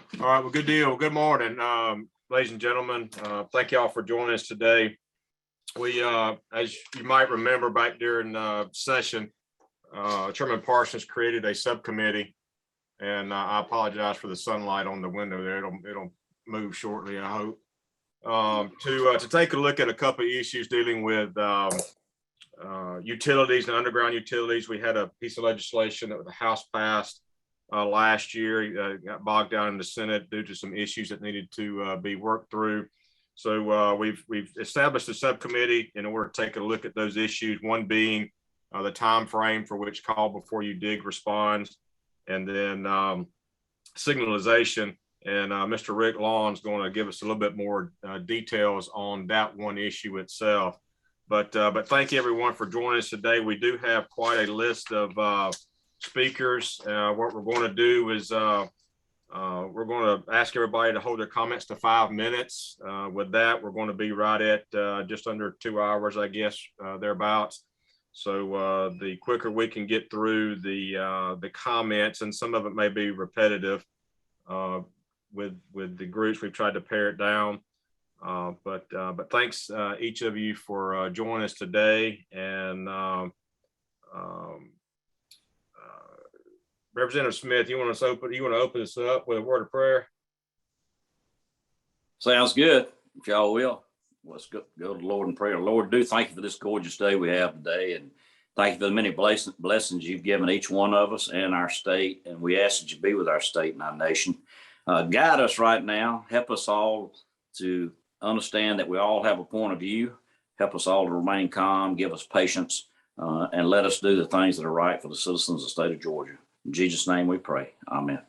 All right, well, good deal. Good morning, ladies and gentlemen. Thank y'all for joining us today. We, as you might remember back during session, Chairman Parsons created a subcommittee, and I apologize for the sunlight on the window there. It'll move shortly, I hope. To take a look at a couple of issues dealing with utilities and underground utilities. We had a piece of legislation that the House passed last year, got bogged down in the Senate due to some issues that needed to be worked through. So we've established a subcommittee in order to take a look at those issues. One being the time frame for which call before you dig responds, and then signalization. And Mr. Rick Lawn is going to give us a little bit more details on that one issue itself. But thank you everyone for joining us today. We do have quite a list of speakers. What we're going to do is we're going to ask everybody to hold their comments to 5 minutes. With that, we're going to be right at just under 2 hours, I guess, thereabouts. So the quicker we can get through the comments, and some of it may be repetitive with the groups, we've tried to pare it down. But thanks each of you for joining us today. And Representative Smith, you want to open this up with a word of prayer? Sounds good. If y'all will, let's go to the Lord in prayer. Lord, thank you for this gorgeous day we have today, and thank you for the many blessings you've given each one of us and our state. And we ask that you be with our state and our nation. Guide us right now. Help us all to understand that we all have a point of view. Help us all to remain calm, give us patience, and let us do the things that are right for the citizens of the state of Georgia. In Jesus' name we pray. Amen.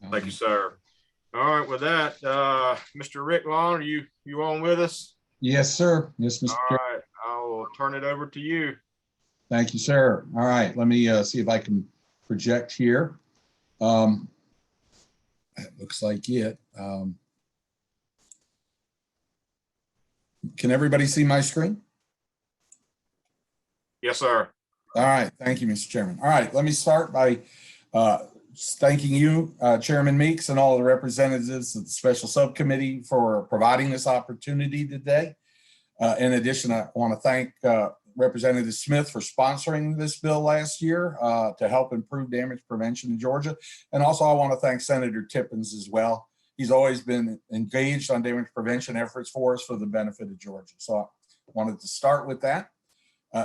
Thank you, sir. All right, with that, Mr. Rick Lawn, are you on with us? Yes, sir. Yes, Mr. All right, I'll turn it over to you. Thank you, sir. All right, let me see if I can project here. It looks like it. Can everybody see my screen? Yes, sir. All right, thank you, Mr. Chairman. All right, let me start by thanking you, Chairman Meeks, and all the representatives of the Special Subcommittee for providing this opportunity today. In addition, I want to thank Representative Smith for sponsoring this bill last year to help improve damage prevention in Georgia. And also I want to thank Senator Tippins as well. He's always been engaged on damage prevention efforts for us for the benefit of Georgia. So I wanted to start with that.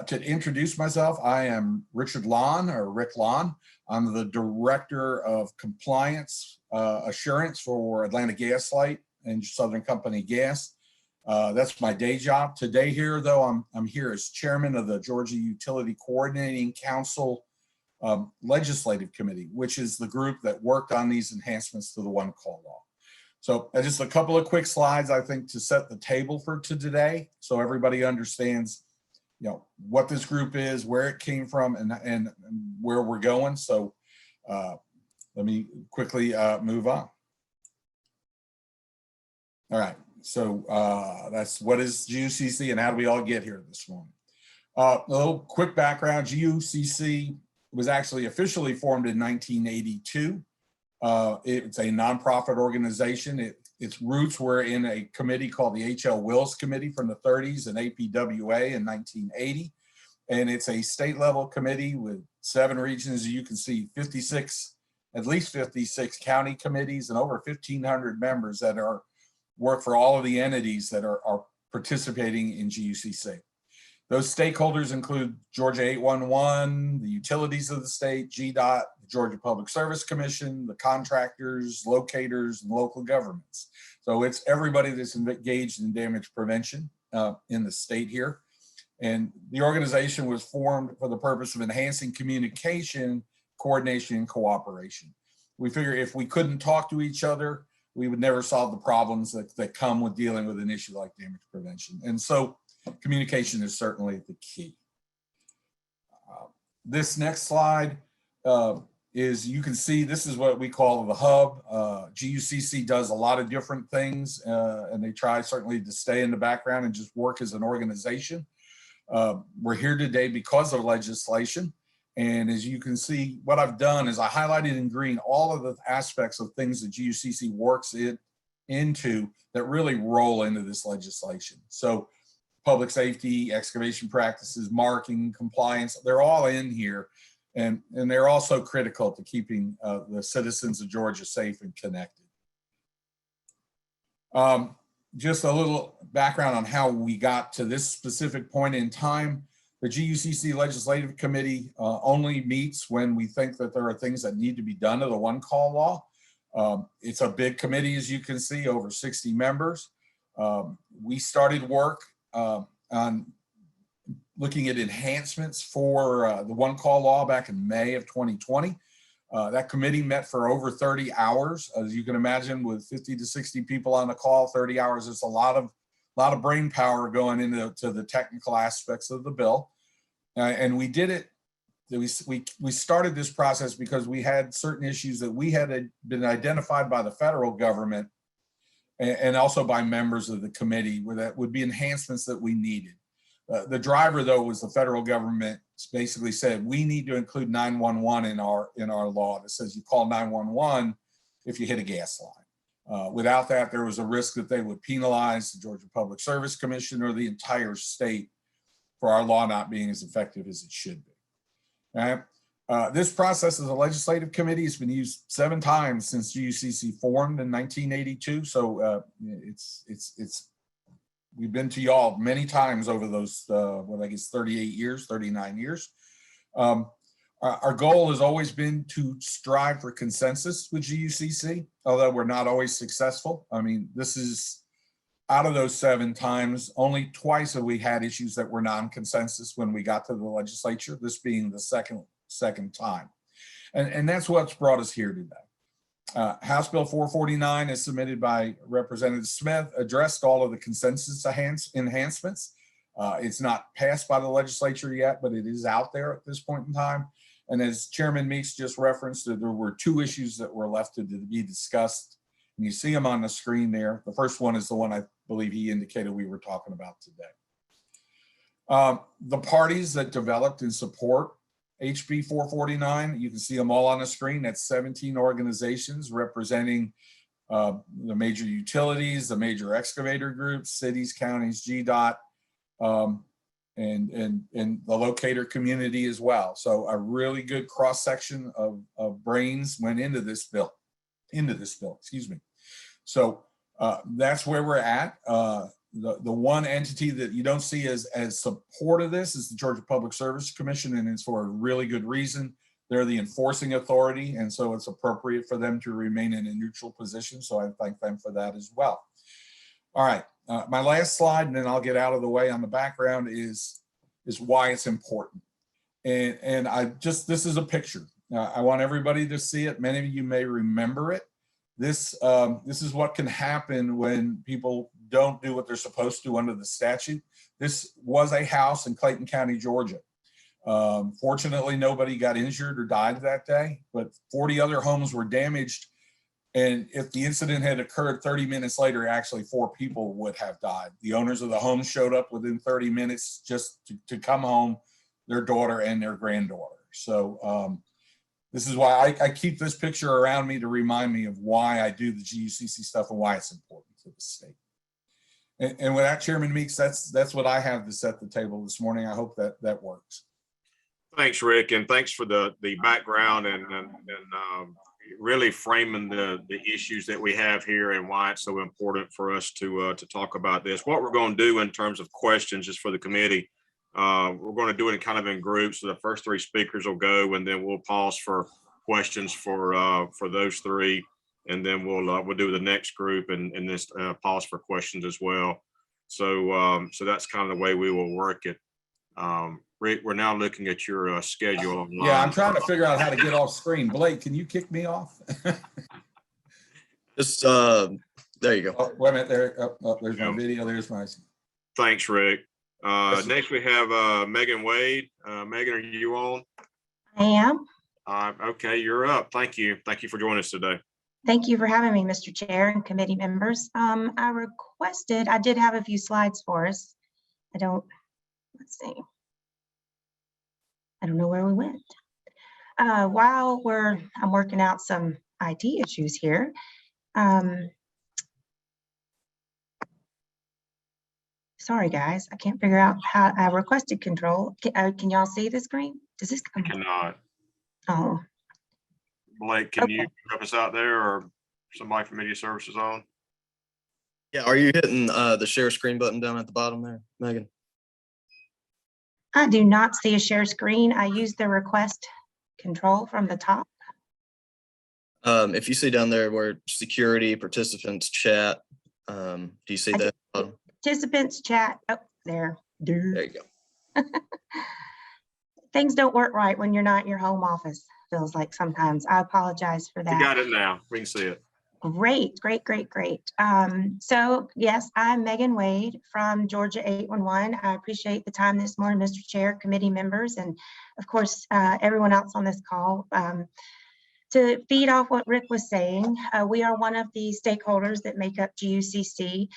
To introduce myself, I am Richard Lawn, or Rick Lawn. I'm the Director of Compliance Assurance for Atlanta Gas Light and Southern Company Gas. That's my day job. Today here, though, I'm here as chairman of the Georgia Utility Coordinating Council Legislative Committee, which is the group that worked on these enhancements to the One Call Law. So just a couple of quick slides, I think, to set the table for today, so everybody understands, what this group is, where it came from, and where we're going. So let me quickly move on. All right. So that's what is GUCC and how do we all get here this morning? A little quick background. GUCC was actually officially formed in 1982. It's a nonprofit organization. Its roots were in a committee called the H.L. Wills Committee from the 30s and APWA in 1980. And it's a state level committee with 7 regions. As you can see, at least 56 county committees and over 1,500 members that work for all of the entities that are participating in GUCC. Those stakeholders include Georgia 811, the utilities of the state, GDOT, the Georgia Public Service Commission, the contractors, locators, and local governments. So it's everybody that's engaged in damage prevention in the state here. And the organization was formed for the purpose of enhancing communication, coordination, and cooperation. We figure if we couldn't talk to each other, we would never solve the problems that come with dealing with an issue like damage prevention. And so communication is certainly the key. This next slide is, you can see, this is what we call the hub. GUCC does a lot of different things, and they try certainly to stay in the background and just work as an organization. We're here today because of legislation, And as you can see, what I've done is I highlighted in green all of the aspects of things that GUCC works into that really roll into this legislation. So public safety, excavation practices, marking, compliance, they're all in here. And they're also critical to keeping the citizens of Georgia safe and connected. Just a little background on how we got to this specific point in time. The GUCC Legislative Committee only meets when we think that there are things that need to be done to the one call law. It's a big committee, as you can see, over 60 members. We started work on looking at enhancements for the one call law back in May of 2020. That committee met for over 30 hours. As you can imagine, with 50 to 60 people on the call, 30 hours is a lot of brain power going into the technical aspects of the bill. And we did it. We started this process because we had certain issues that we had been identified by the federal government and also by members of the committee where that would be enhancements that we needed. The driver, though, was the federal government basically said, we need to include 911 in our law that says you call 911 if you hit a gas line. Without that, there was a risk that they would penalize the Georgia Public Service Commission or the entire state for our law not being as effective as it should be. All right. This process as a legislative committee has been used 7 times since GUCC formed in 1982. So we've been to y'all many times over those, 38 years, 39 years. Our goal has always been to strive for consensus with GUCC, although we're not always successful. I mean, this is out of those 7 times, only twice have we had issues that were non-consensus when we got to the legislature, this being the second time. And that's what's brought us here today. House Bill 449 is submitted by Representative Smith, addressed all of the consensus enhancements. It's not passed by the legislature yet, but it is out there at this point in time. And as Chairman Meeks just referenced, there were 2 issues that were left to be discussed. And you see them on the screen there. The first one is the one I believe he indicated we were talking about today. The parties that developed and support HB 449, you can see them all on the screen. That's 17 organizations representing the major utilities, the major excavator groups, cities, counties, GDOT, and the locator community as well. So a really good cross section of brains went into this bill, excuse me. So that's where we're at. The one entity that you don't see as support of this is the Georgia Public Service Commission, and it's for a really good reason. They're the enforcing authority, and so it's appropriate for them to remain in a neutral position. So I thank them for that as well. All right, my last slide, and then I'll get out of the way on the background is why it's important. And this is a picture. I want everybody to see it. Many of you may remember it. This is what can happen when people don't do what they're supposed to under the statute. This was a house in Clayton County, Georgia. Fortunately, nobody got injured or died that day, but 40 other homes were damaged. And if the incident had occurred 30 minutes later, actually 4 people would have died. The owners of the home showed up within 30 minutes just to come home, their daughter and their granddaughter. So this is why I keep this picture around me to remind me of why I do the GUCC stuff and why it's important to the state. And with that, Chairman Meeks, that's what I have to set the table this morning. I hope that works. Thanks, Rick, and thanks for the background and really framing the issues that we have here and why it's so important for us to talk about this. What we're going to do in terms of questions is for the committee. We're going to do it in groups. So the first 3 speakers will go, and then we'll pause for questions for those 3, and then we'll do the next group and this pause for questions as well. So that's kind of the way we will work it. Rick, we're now looking at your schedule online. Yeah, I'm trying to figure out how to get off screen. Blake, can you kick me off? Just there you go. Oh, wait a minute. There's my video. There's my. Thanks, Rick. Next we have Megan Wade. Megan, are you on? I am. Okay, you're up. Thank you. Thank you for joining us today. Thank you for having me, Mr. Chair and committee members. I did have a few slides for us. Let's see. I don't know where we went. While I'm working out some IT issues here. Sorry, guys, I can't figure out how I requested control. Can y'all see the screen? Does this I come? cannot. Oh, Blake, can you Okay. help us out there, or somebody from Media Services on? Yeah, are you hitting the share screen button down at the bottom there, Megan? I do not see a share screen. I use the request control from the top. If you see down there where security, participants, chat, do you see I that? Bottom? Participants chat. Oh, there. There you go. Things don't work right when you're not in your home office, feels like sometimes. I apologize for We that. got it now. We can see it. Great, great, great, great. So yes, I'm Megan Wade from Georgia 811. I appreciate the time this morning, Mr. Chair, committee members, and of course, everyone else on this call. To feed off what Rick was saying, we are one of the stakeholders that make up GUCC,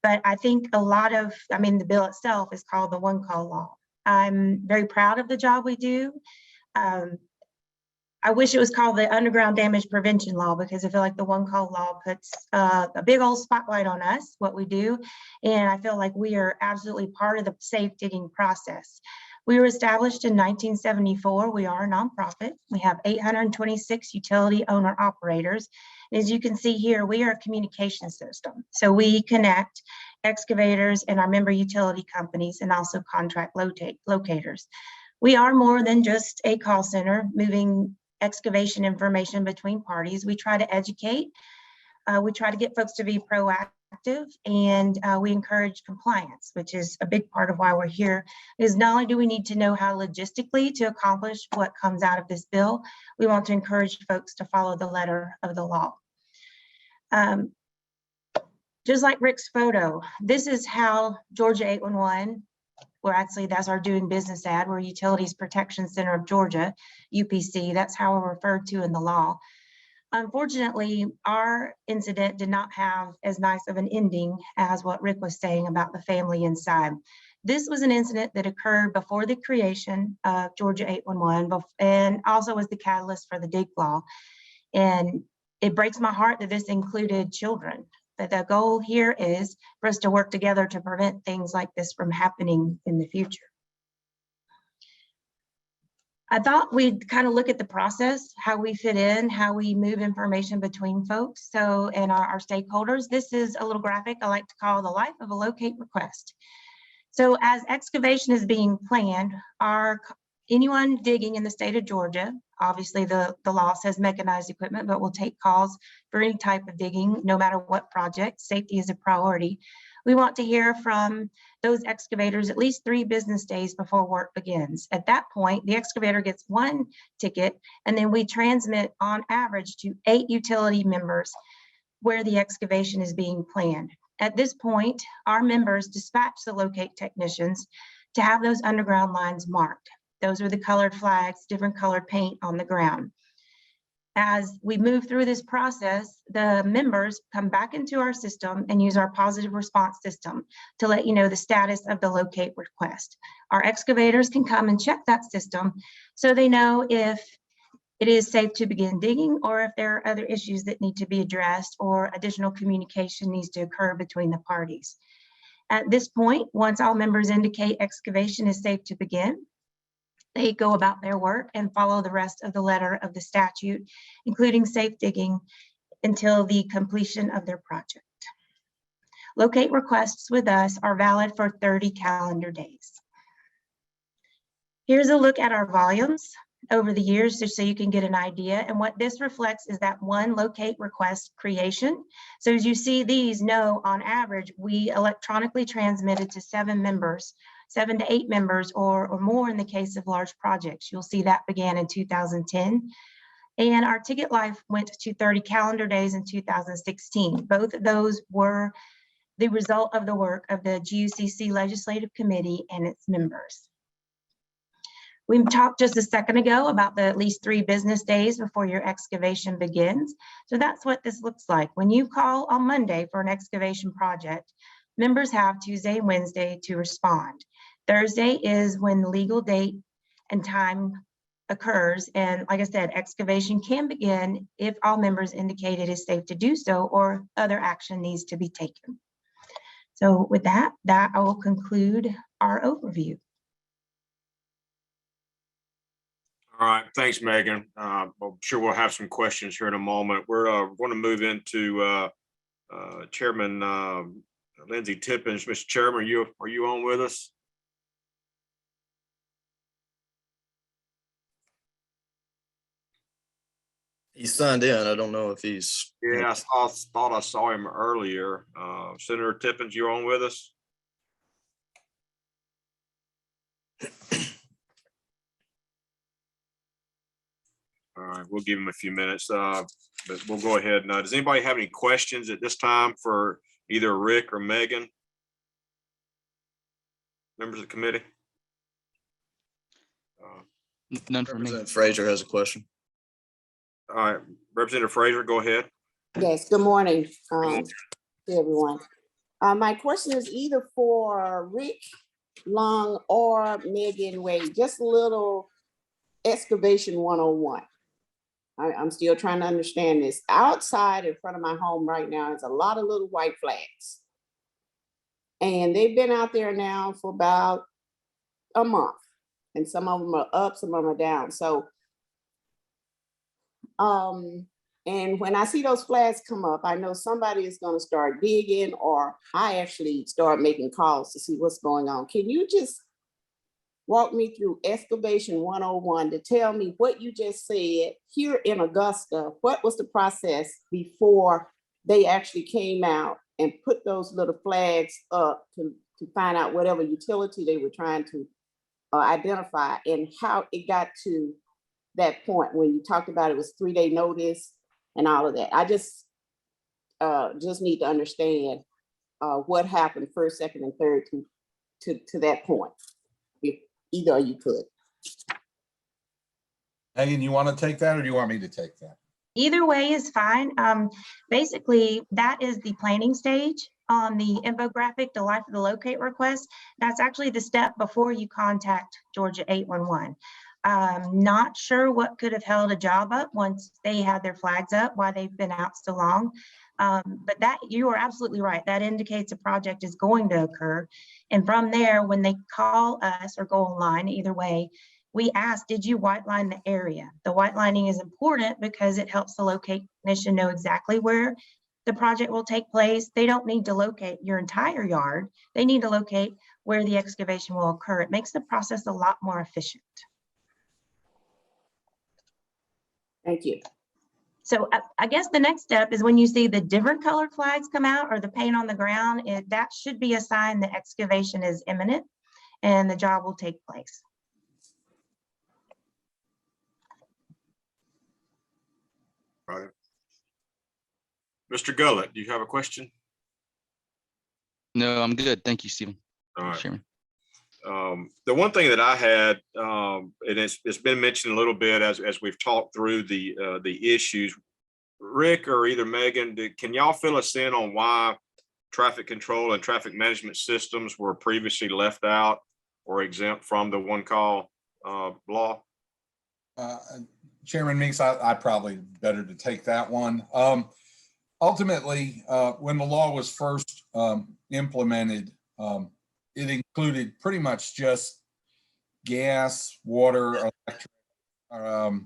but I think the bill itself is called the One Call Law. I'm very proud of the job we do. I wish it was called the Underground Damage Prevention Law, because I feel like the One Call Law puts a big old spotlight on us, what we do. And I feel like we are absolutely part of the safe digging process. We were established in 1974. We are a nonprofit. We have 826 utility owner operators. And as you can see here, we are a communication system. So we connect excavators and our member utility companies, and also contract locators. We are more than just a call center moving excavation information between parties. We try to educate. We try to get folks to be proactive, and we encourage compliance, which is a big part of why we're here. Is not only do we need to know how logistically to accomplish what comes out of this bill, we want to encourage folks to follow the letter of the law. Just like Rick's photo, this is how Georgia 811, that's our doing business ad. We're Utilities Protection Center of Georgia, UPC. That's how we're referred to in the law. Unfortunately, our incident did not have as nice of an ending as what Rick was saying about the family inside. This was an incident that occurred before the creation of Georgia 811, and also was the catalyst for the dig law. And it breaks my heart that this included children. But the goal here is for us to work together to prevent things like this from happening in the future. I thought we'd kind of look at the process, how we fit in, how we move information between folks, and our stakeholders. This is a little graphic I like to call the life of a locate request. So as excavation is being planned, anyone digging in the state of Georgia, obviously the law says mechanized equipment, but we'll take calls for any type of digging, no matter what project. Safety is a priority. We want to hear from those excavators at least 3 business days before work begins. At that point, the excavator gets 1 ticket, and then we transmit on average to 8 utility members where the excavation is being planned. At this point, our members dispatch the locate technicians to have those underground lines marked. Those are the colored flags, different colored paint on the ground. As we move through this process, the members come back into our system and use our positive response system to let you know the status of the locate request. Our excavators can come and check that system so they know if it is safe to begin digging, or if there are other issues that need to be addressed, or additional communication needs to occur between the parties. At this point, once all members indicate excavation is safe to begin, they go about their work and follow the rest of the letter of the statute, including safe digging, until the completion of their project. Locate requests with us are valid for 30 calendar days. Here's a look at our volumes over the years, just so you can get an idea. And what this reflects is that 1 locate request creation. So as you see these, on average, we electronically transmitted to 7 to 8 members or more in the case of large projects. You'll see that began in 2010. And our ticket life went to 30 calendar days in 2016. Both of those were the result of the work of the GUCC Legislative Committee and its members. We talked just a second ago about the at least 3 business days before your excavation begins. So that's what this looks like. When you call on Monday for an excavation project, members have Tuesday and Wednesday to respond. Thursday is when the legal date and time occurs. And like I said, excavation can begin if all members indicate it is safe to do so or other action needs to be taken. So with that, I will conclude our overview. All right, thanks, Megan. I'm sure we'll have some questions here in a moment. We're going to move into Chairman Lindsay Tippins. Mr. Chairman, are you on with us? He's signed in. I don't know if he's. Yeah, I thought I saw him earlier. Senator Tippins, you on with us? All right, we'll give him a few minutes, but we'll go ahead. Now, does anybody have any questions at this time for either Rick or Megan? Members of the committee? None for me. Representative Fraser has a question. All right, Representative Fraser, go ahead. Yes, good morning to everyone. My question is either for Rick Long or Megan Wade, just a little excavation 101. I'm still trying to understand this. Outside in front of my home right now is a lot of little white flags. And they've been out there now for about a month. And some of them are up, some of them are down. So, and when I see those flags come up, I know somebody is going to start digging, or I actually start making calls to see what's going on. Can you just walk me through excavation 101 to tell me what you just said here in Augusta? What was the process before they actually came out and put those little flags up to find out whatever utility they were trying to identify, and how it got to that point when you talked about it was 3-day notice and all of that? I just need to understand what happened first, second, and third to that point, if either you could. Megan, you want to take that or do you want me to take that? Either way is fine. Basically, that is the planning stage on the infographic, the life of the locate request. That's actually the step before you contact Georgia 811. Not sure what could have held a job up once they had their flags up, why they've been out so long. But that, you are absolutely right. That indicates a project is going to occur. And from there, when they call us or go online, either way, we ask, did you white line the area? The white lining is important because it helps the locate commission know exactly where the project will take place. They don't need to locate your entire yard. They need to locate where the excavation will occur. It makes the process a lot more efficient. Thank you. So I guess the next step is when you see the different colored flags come out or the paint on the ground, that should be a sign the excavation is imminent and the job will take place. Right. Mr. Gullett, do you have a question? No, I'm good. Thank you, Stephen. All right. Chairman. The one thing that I had, and it's been mentioned a little bit as we've talked through the issues. Rick or either Megan, can y'all fill us in on why traffic control and traffic management systems were previously left out or exempt from the one call law? Chairman Meeks, I probably better to take that one. Ultimately, when the law was first implemented, it included pretty much just gas, water, electric,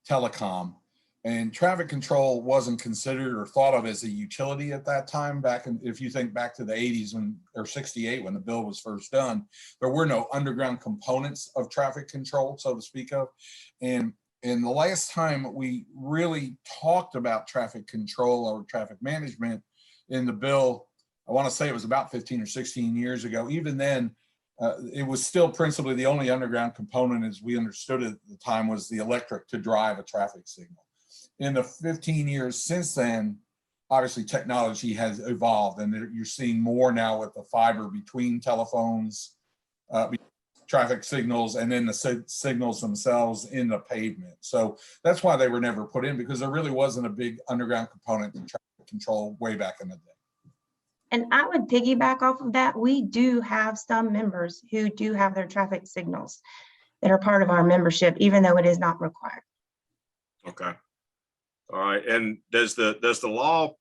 telecom, and traffic control wasn't considered or thought of as a utility at that time. Back in, if you think back to the 80s or 68 when the bill was first done, there were no underground components of traffic control, so to speak of. And the last time we really talked about traffic control or traffic management in the bill, I want to say it was about 15 or 16 years ago. Even then, it was still principally the only underground component, as we understood it at the time, was the electric to drive a traffic signal. In the 15 years since then, obviously technology has evolved, and you're seeing more now with the fiber between telephones, traffic signals, and then the signals themselves in the pavement. So that's why they were never put in, because there really wasn't a big underground component to traffic control way back in the day. And I would piggyback off of that. We do have some members who do have their traffic signals. that are part of our membership, even though it is not required. Okay. All right. And does the law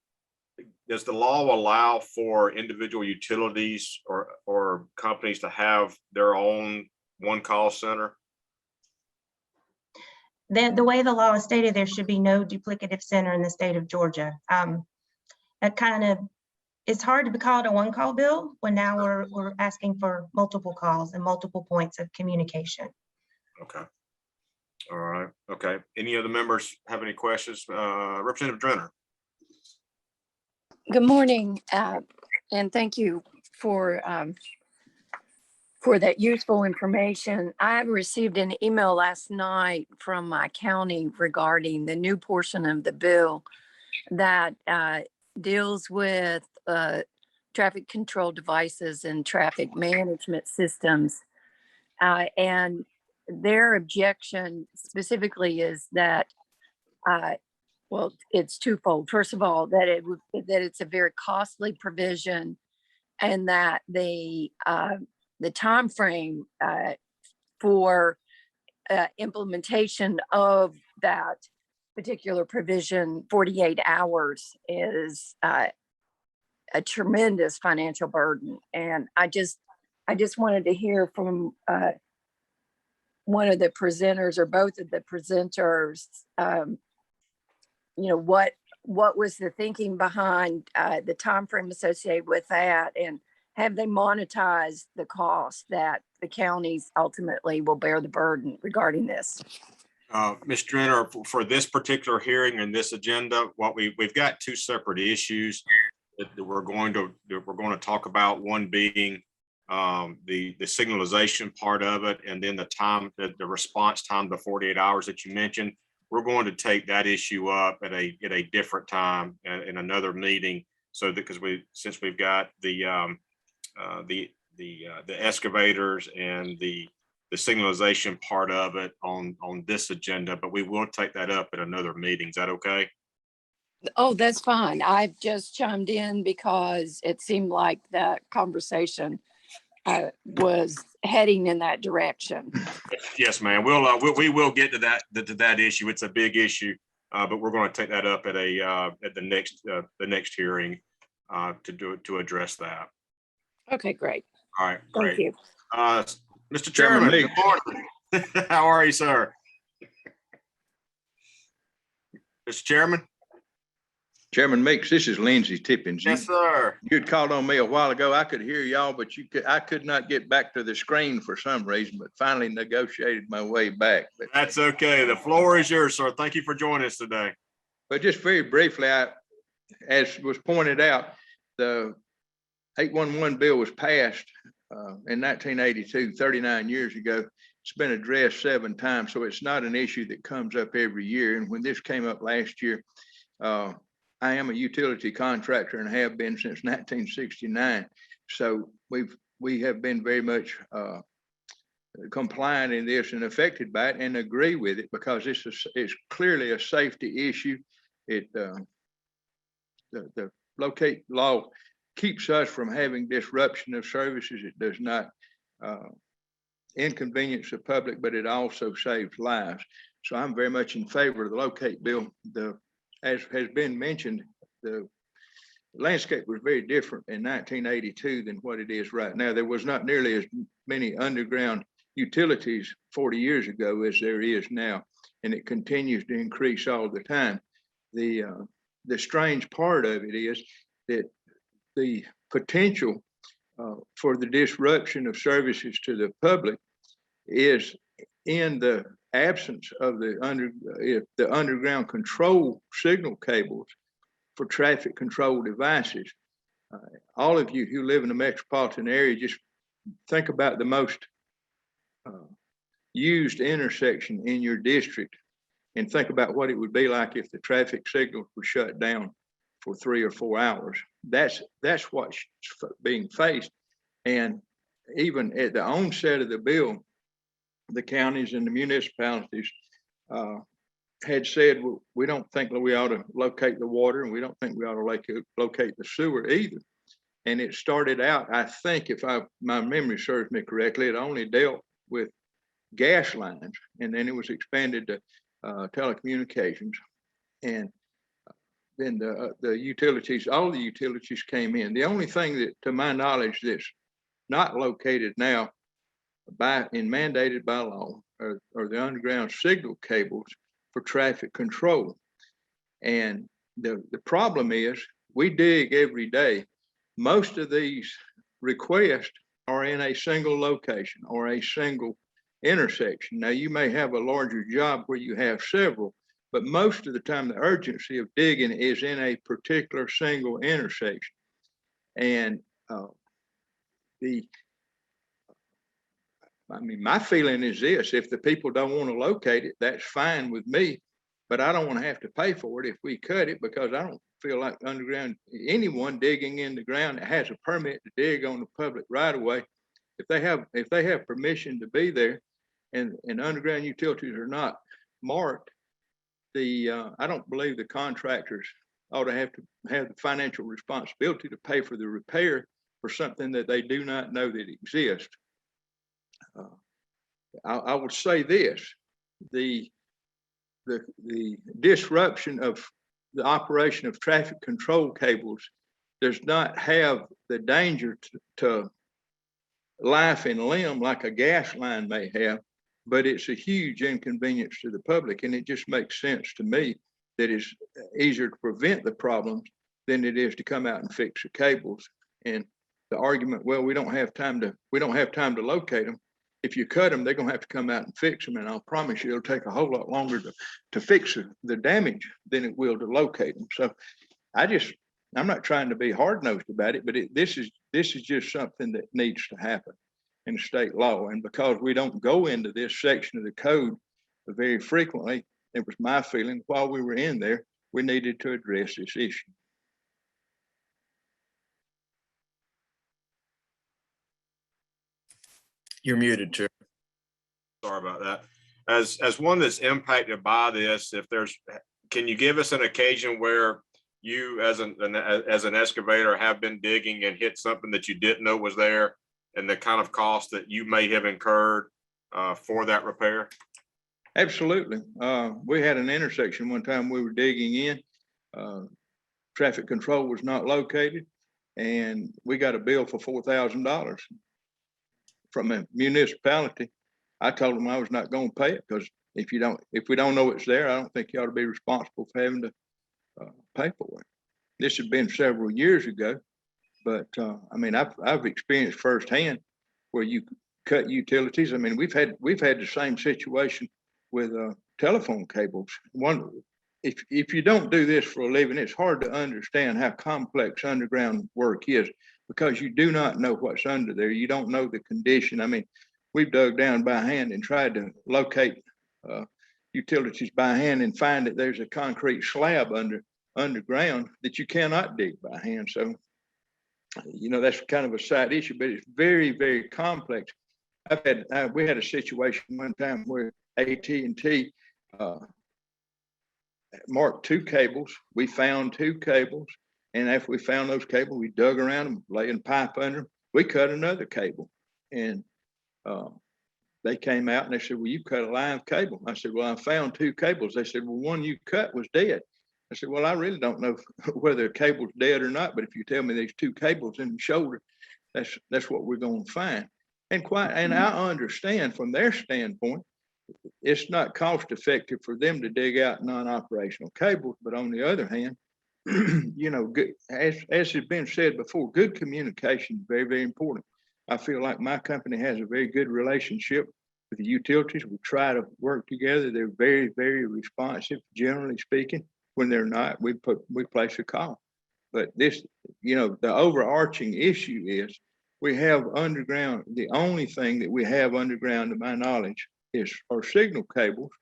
allow for individual utilities or companies to have their own one call center? The way the law is stated, there should be no duplicative center in the state of Georgia. That kind of, it's hard to be called a one call bill when now we're asking for multiple calls and multiple points of communication. Okay. All right. Okay. Any other members have any questions? Representative Drenner. Good morning, and thank you for that useful information. I received an email last night from my county regarding the new portion of the bill that deals with traffic control devices and traffic management systems. And their objection specifically is that well, it's twofold. First of all, that it's a very costly provision, and that the time frame for implementation of that particular provision, 48 hours, is a tremendous financial burden. And I just wanted to hear from one of the presenters or both of the presenters, what was the thinking behind the time frame associated with that, and have they monetized the cost that the counties ultimately will bear the burden regarding this? Ms. Drenner, for this particular hearing and this agenda, what we've got two separate issues that we're going to talk about. One being the signalization part of it, and then the response time, the 48 hours that you mentioned. We're going to take that issue up at a different time in another meeting. So because since we've got the excavators and the signalization part of it on this agenda, but we will take that up at another meeting. Is that okay? Oh, that's fine. I've just chimed in because it seemed like that conversation was heading in that direction. Yes, ma'am. We will get to that issue. It's a big issue, but we're going to take that up at the next hearing to address that. Okay, great. All right, great. Thank you. Mr. Chairman, good morning. How are you, sir? Mr. Chairman? Chairman Meeks, this is Lindsey Tippins. Yes, sir. You'd called on me a while ago. I could hear y'all, but I could not get back to the screen for some reason, but finally negotiated my way back. But that's okay. The floor is yours, sir. Thank you for joining us today. But just very briefly, as was pointed out, the 811 bill was passed in 1982, 39 years ago. It's been addressed 7 times, so it's not an issue that comes up every year. And when this came up last year, I am a utility contractor and have been since 1969. So we have been very much compliant in this and affected by it and agree with it, because it's clearly a safety issue. The locate law keeps us from having disruption of services. It does not inconvenience the public, but it also saves lives. So I'm very much in favor of the locate bill. As has been mentioned, the landscape was very different in 1982 than what it is right now. There was not nearly as many underground utilities 40 years ago as there is now, and it continues to increase all the time. The strange part of it is that the potential for the disruption of services to the public is in the absence of the underground control signal cables for traffic control devices. All of you who live in the metropolitan area, just think about the most used intersection in your district and think about what it would be like if the traffic signals were shut down for 3 or 4 hours. That's what's being faced. And even at the onset of the bill, the counties and the municipalities had said, well, we don't think that we ought to locate the water, and we don't think we ought to locate the sewer either. And it started out, I think, if my memory serves me correctly, it only dealt with gas lines, and then it was expanded to telecommunications. And then the utilities, all the utilities came in. The only thing that, to my knowledge, that's not located now and mandated by law are the underground signal cables for traffic control. And the problem is we dig every day. Most of these requests are in a single location or a single intersection. Now, you may have a larger job where you have several, but most of the time the urgency of digging is in a particular single intersection. And my feeling is this: if the people don't want to locate it, that's fine with me, but I don't want to have to pay for it if we cut it, because I don't feel like anyone digging in the ground that has a permit to dig on the public right of way, if they have permission to be there, and underground utilities are not marked, I don't believe the contractors ought to have the financial responsibility to pay for the repair for something that they do not know that exists. I would say this: the disruption of the operation of traffic control cables does not have the danger to life and limb like a gas line may have, but it's a huge inconvenience to the public. And it just makes sense to me that it's easier to prevent the problems than it is to come out and fix the cables. And the argument, well, we don't have time to locate them. If you cut them, they're going to have to come out and fix them. And I'll promise you, it'll take a whole lot longer to fix the damage than it will to locate them. So I'm not trying to be hard-nosed about it, but this is just something that needs to happen in state law. And because we don't go into this section of the code very frequently, it was my feeling while we were in there, we needed to address this issue. You're muted, Chair. Sorry about that. As one that's impacted by this, can you give us an occasion where you as an excavator have been digging and hit something that you didn't know was there, and the kind of cost that you may have incurred for that repair? Absolutely. We had an intersection one time we were digging in. Traffic control was not located, and we got a bill for $4,000 from a municipality. I told them I was not going to pay it, because if we don't know it's there, I don't think you ought to be responsible for having to pay for it. This had been several years ago, but I mean, I've experienced firsthand where you cut utilities. I mean, we've had the same situation with telephone cables. If you don't do this for a living, it's hard to understand how complex underground work is, because you do not know what's under there. You don't know the condition. I mean, we've dug down by hand and tried to locate utilities by hand and find that there's a concrete slab underground that you cannot dig by hand. So, that's kind of a side issue, but it's very, very complex. We had a situation one time where AT&T marked 2 cables. We found 2 cables, and after we found those cables, we dug around them, laying pipe under them. We cut another cable, and they came out and they said, well, you cut a live cable. I said, well, I found 2 cables. They said, well, one you cut was dead. I said, well, I really don't know whether a cable's dead or not, but if you tell me there's 2 cables in the shoulder, that's what we're going to find. And I understand from their standpoint, it's not cost effective for them to dig out non-operational cables. But on the other hand, as has been said before, good communication is very, very important. I feel like my company has a very good relationship with the utilities. We try to work together. They're very, very responsive, generally speaking. When they're not, we place a call. But this, the overarching issue is we have underground. The only thing that we have underground, to my knowledge, are signal cables,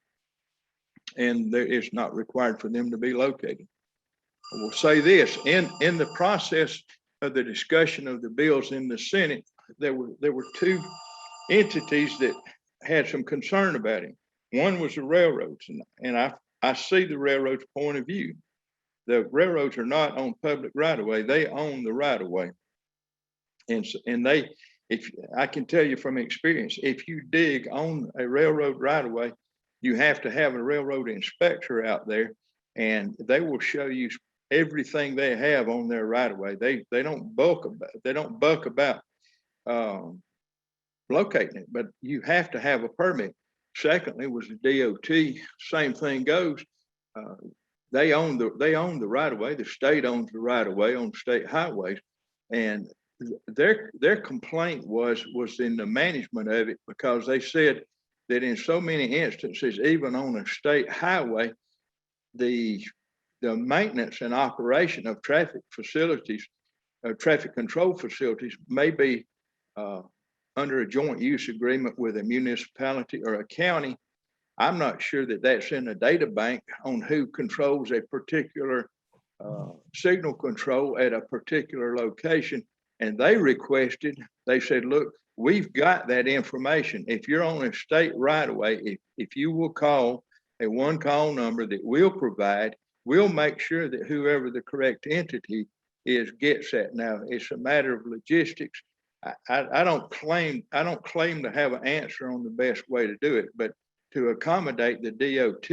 and it's not required for them to be located. I will say this: in the process of the discussion of the bills in the Senate, there were 2 entities that had some concern about him. One was the railroads, and I see the railroad's point of view. The railroads are not on public right of way; they own the right of way, and if I can tell you from experience, if you dig on a railroad right of way, you have to have a railroad inspector out there, and they will show you everything they have on their right of way. They don't buck about locating it, but you have to have a permit. Secondly, was the DOT. Same thing goes. They own the right of way. The state owns the right of way on state highways, and their complaint was in the management of it, because they said that in so many instances, even on a state highway, the maintenance and operation of traffic facilities, traffic control facilities, may be under a joint use agreement with a municipality or a county. I'm not sure that that's in a data bank on who controls a particular signal control at a particular location. And they said, look, we've got that information. If you're on a state right of way, if you will call a one call number that we'll provide, we'll make sure that whoever the correct entity is gets that. Now, it's a matter of logistics. I don't claim to have an answer on the best way to do it, but to accommodate the DOT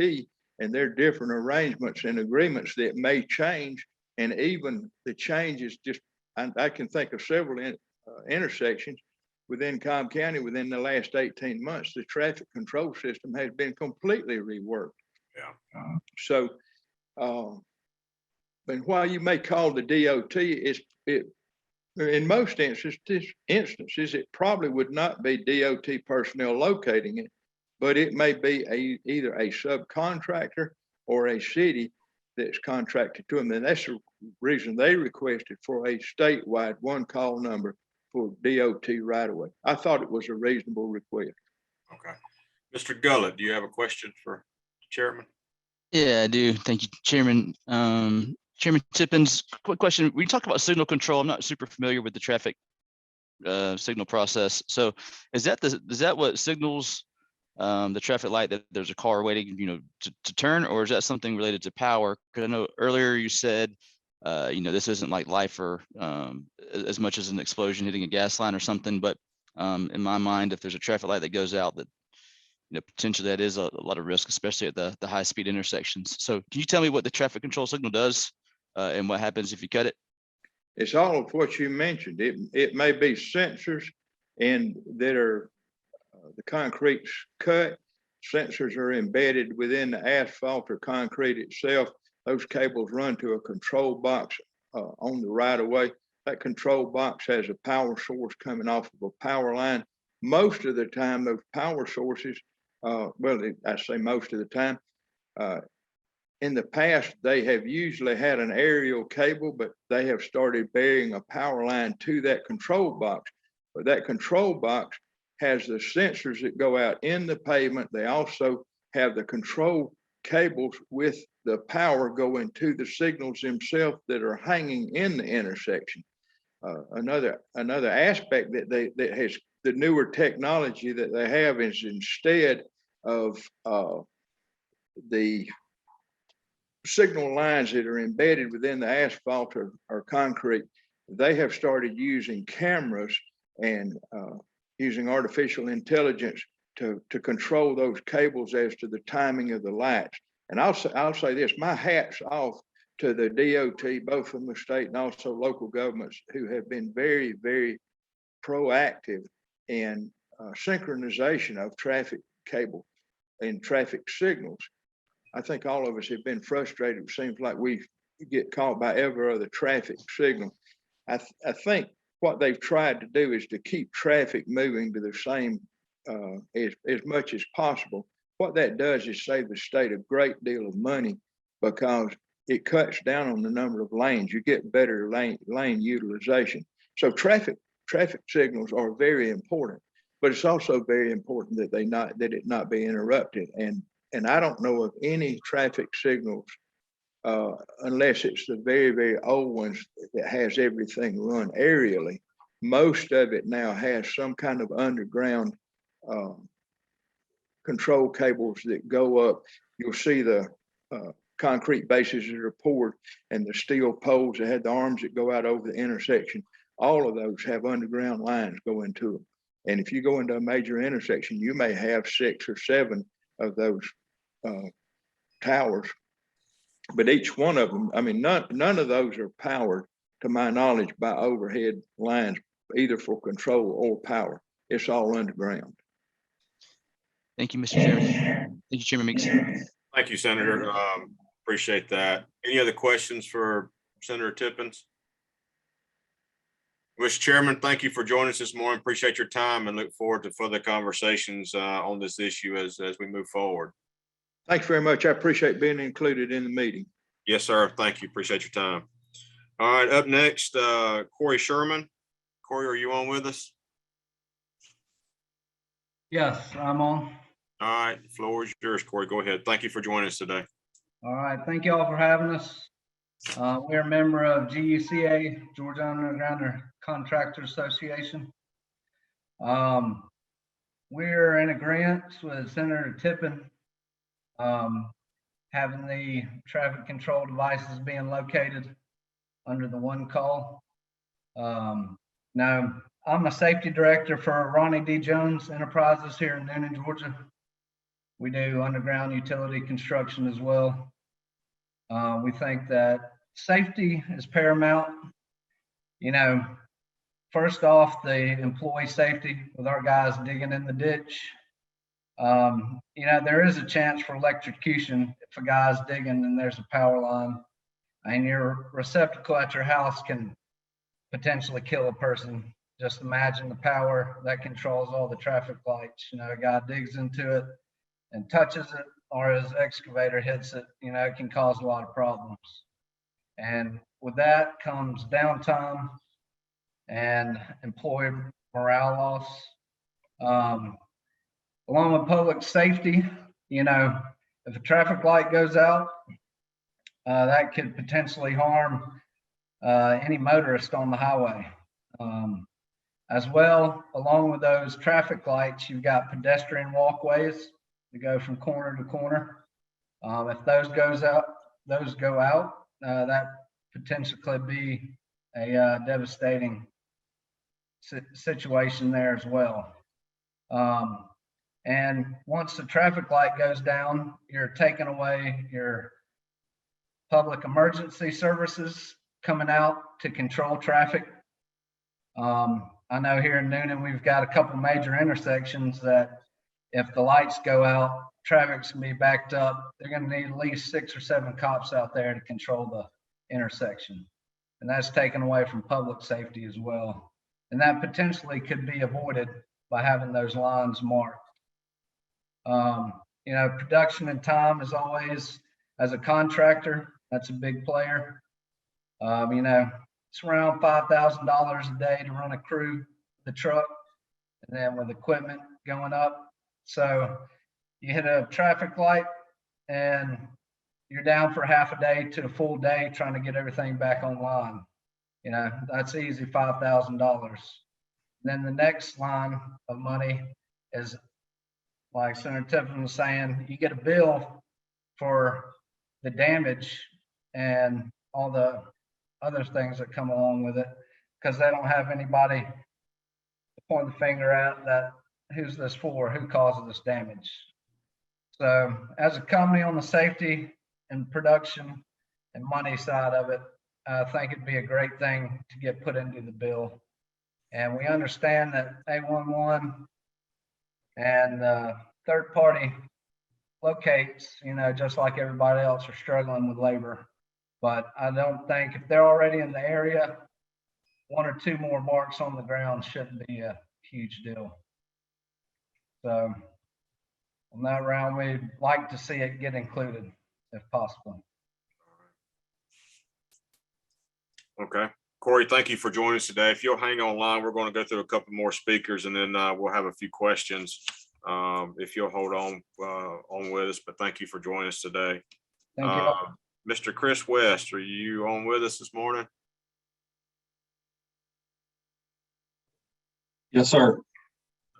and their different arrangements and agreements that may change, and even the changes, just I can think of several intersections within Cobb County within the last 18 months. The traffic control system has been completely reworked. Yeah. So, and while you may call the DOT, in most instances, it probably would not be DOT personnel locating it, but it may be either a subcontractor or a city that's contracted to them. And that's the reason they requested for a statewide one call number for DOT right away. I thought it was a reasonable request. Okay. Mr. Gullett, do you have a question for the chairman? Yeah, I do. Thank you, Chairman. Chairman Tippins, quick question. We talked about signal control. I'm not super familiar with the traffic signal process. So is that what signals the traffic light that there's a car waiting, to turn, or is that something related to power? Because I know earlier you said, this isn't like life or as much as an explosion hitting a gas line or something. But in my mind, if there's a traffic light that goes out, that potentially that is a lot of risk, especially at the high speed intersections. So can you tell me what the traffic control signal does and what happens if you cut it? It's all of what you mentioned. It may be sensors and that are the concrete's cut. Sensors are embedded within the asphalt or concrete itself. Those cables run to a control box on the right of way. That control box has a power source coming off of a power line. Most of the time, those power sources, I say most of the time, in the past, they have usually had an aerial cable, but they have started burying a power line to that control box. But that control box has the sensors that go out in the pavement. They also have the control cables with the power going to the signals themselves that are hanging in the intersection. Another aspect that has the newer technology that they have is, instead of the signal lines that are embedded within the asphalt or concrete, they have started using cameras and using artificial intelligence to control those cables as to the timing of the lights. And I'll say this, my hat's off to the DOT, both from the state and also local governments, who have been very, very proactive in synchronization of traffic cable and traffic signals. I think all of us have been frustrated. It seems like we get caught by every other traffic signal. I think what they've tried to do is to keep traffic moving to the same as much as possible. What that does is save the state a great deal of money, because it cuts down on the number of lanes. You get better lane utilization. So traffic signals are very important, but it's also very important that it not be interrupted. And I don't know of any traffic signals, unless it's the very, very old ones that has everything run aerially. Most of it now has some kind of underground control cables that go up. You'll see the concrete bases that are poured and the steel poles that had the arms that go out over the intersection. all of those have underground lines going to them. And if you go into a major intersection, you may have 6 or 7 of those towers. But each one of them, I mean, none of those are powered, to my knowledge, by overhead lines, either for control or power. It's all underground. Thank you, Mr. Chairman. Thank you, Chairman Meeks. Thank you, Senator. Appreciate that. Any other questions for Senator Tippins? Mr. Chairman, thank you for joining us this morning. Appreciate your time and look forward to further conversations on this issue as we move forward. Thank you very much. I appreciate being included in the meeting. Yes, sir. Thank you. Appreciate your time. All right, up next, Corey Sherman. Corey, are you on with us? Yes, I'm on. All right, the floor is yours, Corey. Go ahead. Thank you for joining us today. All right, thank you all for having us. We're a member of GUCA, Georgia Underground Contractor Association. We're in agreement with Senator Tippin, having the traffic control devices being located under the one call. Now, I'm a safety director for Ronnie D. Jones Enterprises here in Noonan, Georgia. We do underground utility construction as well. We think that safety is paramount. You know, first off, the employee safety with our guys digging in the ditch. You know, there is a chance for electrocution if a guy's digging and there's a power line, and your receptacle at your house can potentially kill a person. Just imagine the power that controls all the traffic lights. You know, a guy digs into it and touches it, or his excavator hits it, you know, it can cause a lot of problems. And with that comes downtime and employee morale loss. Along with public safety, you know, if a traffic light goes out, that could potentially harm any motorist on the highway. As well, along with those traffic lights, you've got pedestrian walkways to go from corner to corner. If those go out, that potentially could be a devastating situation there as well. And once the traffic light goes down, you're taking away your public emergency services coming out to control traffic. I know here in Noonan, we've got a couple major intersections that if the lights go out, traffic's gonna be backed up. They're gonna need at least 6 or 7 cops out there to control the intersection. And that's taken away from public safety as well. And that potentially could be avoided by having those lines marked. You know, production and time is always, as a contractor, that's a big player. You know, it's around $5,000 a day to run a crew, the truck, and then with equipment going up. So you hit a traffic light and you're down for half a day to a full day trying to get everything back online. You know, that's easy, $5,000. Then the next line of money is, like Senator Tippin was saying, you get a bill for the damage and all the other things that come along with it, because they don't have anybody to point the finger at that, who's this for, who caused this damage. So as a company on the safety and production and money side of it, I think it'd be a great thing to get put into the bill. And we understand that 811 and third party locates, you know, just like everybody else, are struggling with labor. But I don't think, if they're already in the area, 1 or 2 more marks on the ground shouldn't be a huge deal. So on that round, we'd like to see it get included if possible. Okay. Corey, thank you for joining us today. If you'll hang online, we're going to go through a couple more speakers and then we'll have a few questions. If you'll hold on with us, but thank you for joining us today. Thank you. Mr. Chris West, are you on with us this morning? Yes, sir.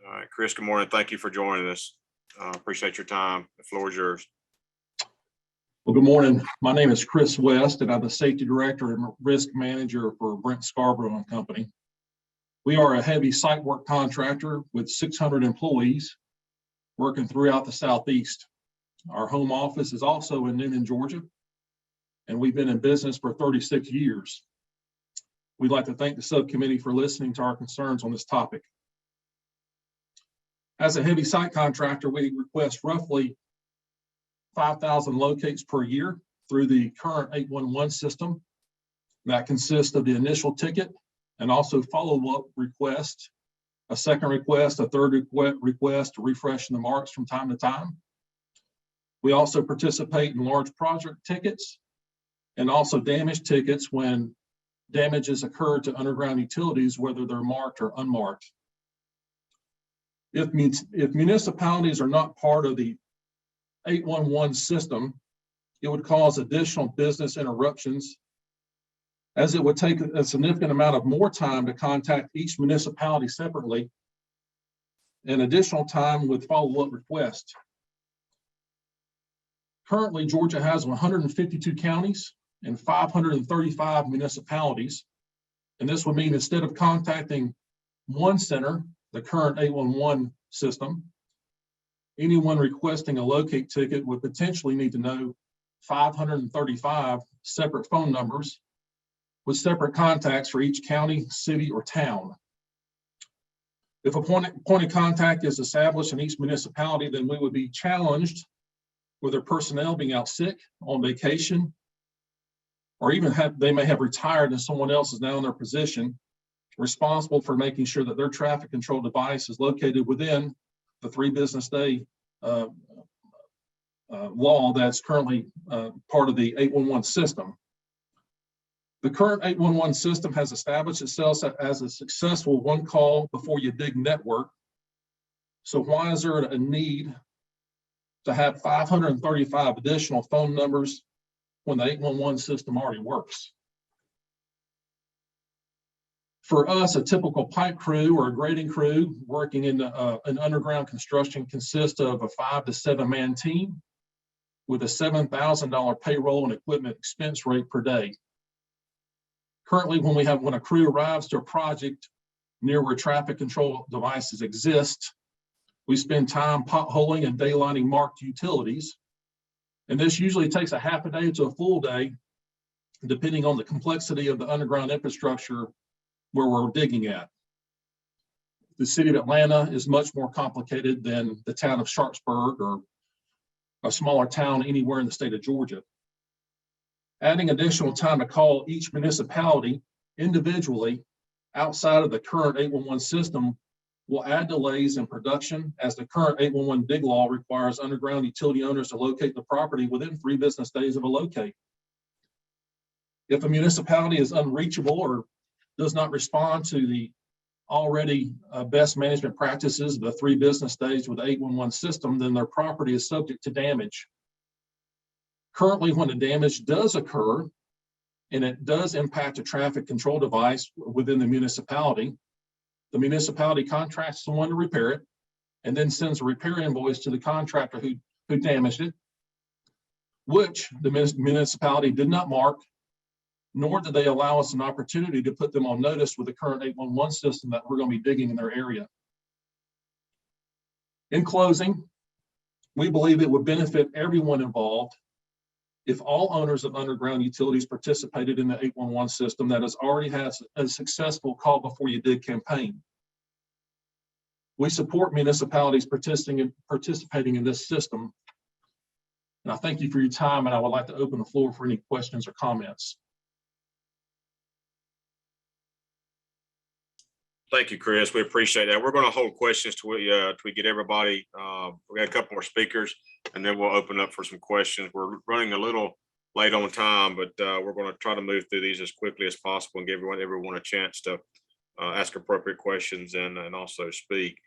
All right, Chris, good morning. Thank you for joining us. Appreciate your time. The floor is yours. Well, good morning. My name is Chris West, and I'm the Safety Director and Risk Manager for Brent Scarborough and Company. We are a heavy site work contractor with 600 employees working throughout the Southeast. Our home office is also in Newnan, Georgia, and we've been in business for 36 years. We'd like to thank the subcommittee for listening to our concerns on this topic. As a heavy site contractor, we request roughly 5,000 locates per year through the current 811 system. That consists of the initial ticket and also follow-up request, a second request, a third request, refreshing the marks from time to time. We also participate in large project tickets and also damage tickets when damages occur to underground utilities, whether they're marked or unmarked. If municipalities are not part of the 811 system, it would cause additional business interruptions, as it would take a significant amount of more time to contact each municipality separately and additional time with follow-up requests. Currently, Georgia has 152 counties and 535 municipalities. And this would mean instead of contacting one center, the current 811 system, anyone requesting a locate ticket would potentially need to know 535 separate phone numbers with separate contacts for each county, city, or town. If a point of contact is established in each municipality, then we would be challenged with their personnel being out sick, on vacation, or even they may have retired and someone else is now in their position, responsible for making sure that their traffic control device is located within the 3 business day law that's currently part of the 811 system. The current 811 system has established itself as a successful one call before you dig network. So why is there a need to have 535 additional phone numbers when the 811 system already works? For us, a typical pipe crew or a grading crew working in an underground construction consists of a 5 to 7 man team with a $7,000 payroll and equipment expense rate per day. Currently, when a crew arrives to a project near where traffic control devices exist, we spend time potholing and daylighting marked utilities. And this usually takes a half a day to a full day, depending on the complexity of the underground infrastructure where we're digging at. The city of Atlanta is much more complicated than the town of Sharpsburg or a smaller town anywhere in the state of Georgia. Adding additional time to call each municipality individually outside of the current 811 system will add delays in production, as the current 811 dig law requires underground utility owners to locate the property within 3 business days of a locate. If a municipality is unreachable or does not respond to the already best management practices of the 3 business days with the 811 system, then their property is subject to damage. Currently, when the damage does occur, and it does impact a traffic control device within the municipality contracts someone to repair it, and then sends a repair invoice to the contractor who damaged it, which the municipality did not mark, nor did they allow us an opportunity to put them on notice with the current 811 system that we're going to be digging in their area. In closing, we believe it would benefit everyone involved if all owners of underground utilities participated in the 811 system that has already had a successful call before you dig campaign. We support municipalities participating in this system. And I thank you for your time, and I would like to open the floor for any questions or comments. Thank you, Chris. We appreciate that. We're going to hold questions till we get everybody. We got a couple more speakers, and then we'll open up for some questions. We're running a little late on time, but we're going to try to move through these as quickly as possible and give everyone a chance to ask appropriate questions and also speak.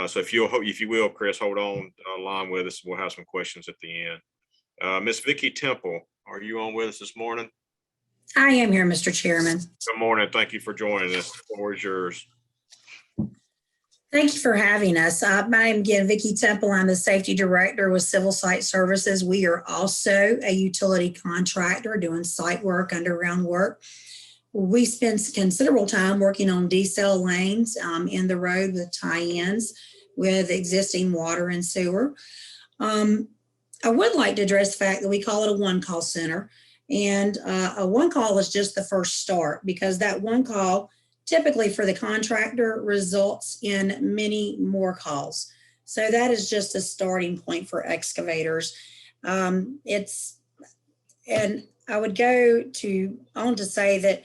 So if you will, Chris, hold on line with us. We'll have some questions at the end. Miss Vicki Temple, are you on with us this morning? I am here, Mr. Chairman. Good morning. Thank you for joining us. The floor is yours. Thank you for having us. My name again, Vicki Temple. I'm the Safety Director with Civil Site Services. We are also a utility contractor doing site work, underground work. We spend considerable time working on decel lanes in the road with tie-ins with existing water and sewer. I would like to address the fact that we call it a one-call center. And a one call is just the first start, because that one call typically for the contractor results in many more calls. So that is just a starting point for excavators. And I would go on to say that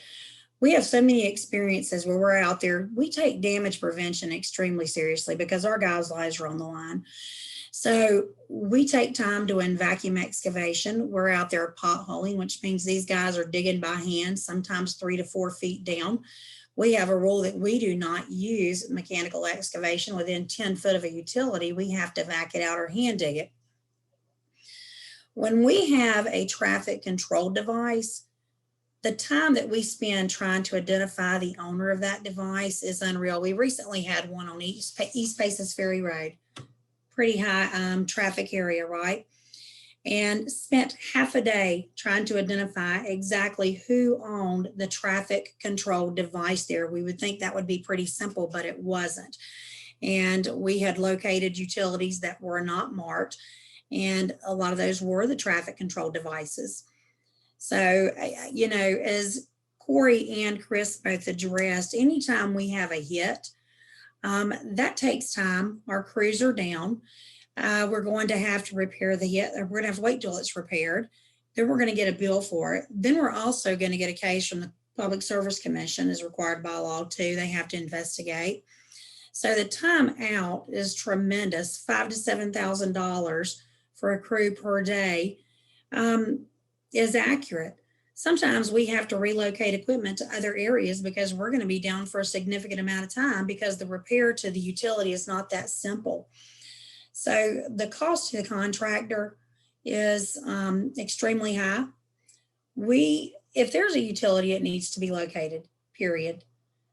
we have so many experiences where we're out there. We take damage prevention extremely seriously because our guys' lives are on the line. So we take time doing vacuum excavation. We're out there potholing, which means these guys are digging by hand, sometimes 3 to 4 feet down. We have a rule that we do not use mechanical excavation within 10 foot of a utility. We have to vac it out or hand dig it. When we have a traffic control device, the time that we spend trying to identify the owner of that device is unreal. We recently had one on East Paces Ferry Road, pretty high traffic area, right? And spent half a day trying to identify exactly who owned the traffic control device there. We would think that would be pretty simple, but it wasn't. And we had located utilities that were not marked, and a lot of those were the traffic control devices. So, you know, as Corey and Chris both addressed, anytime we have a hit, that takes time. Our crews are down. We're going to have to repair the hit. We're going to have to wait till it's repaired. Then we're going to get a bill for it. Then we're also going to get a case from the Public Service Commission, as required by law too. They have to investigate. So the time out is tremendous. $5,000 to $7,000 for a crew per day is accurate. Sometimes we have to relocate equipment to other areas because we're going to be down for a significant amount of time because the repair to the utility is not that simple. So the cost to the contractor is extremely high. If there's a utility, it needs to be located, period.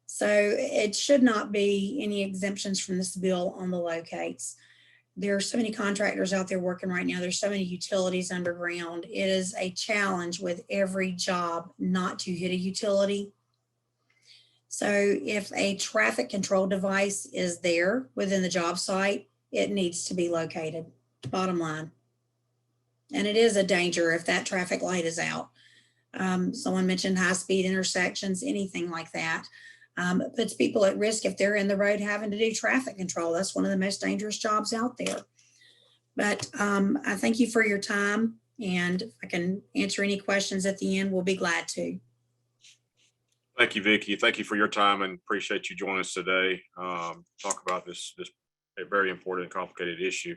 So it should not be any exemptions from this bill on the locates. There are so many contractors out there working right now. There's so many utilities underground. It is a challenge with every job not to hit a utility. So if a traffic control device is there within the job site, it needs to be located, bottom line. And it is a danger if that traffic light is out. Someone mentioned high-speed intersections, anything like that. It puts people at risk if they're in the road having to do traffic control. That's one of the most dangerous jobs out there. But I thank you for your time, and if I can answer any questions at the end, we'll be glad to. Thank you, Vicki. Thank you for your time, and appreciate you joining us today. Talk about this a very important and complicated issue.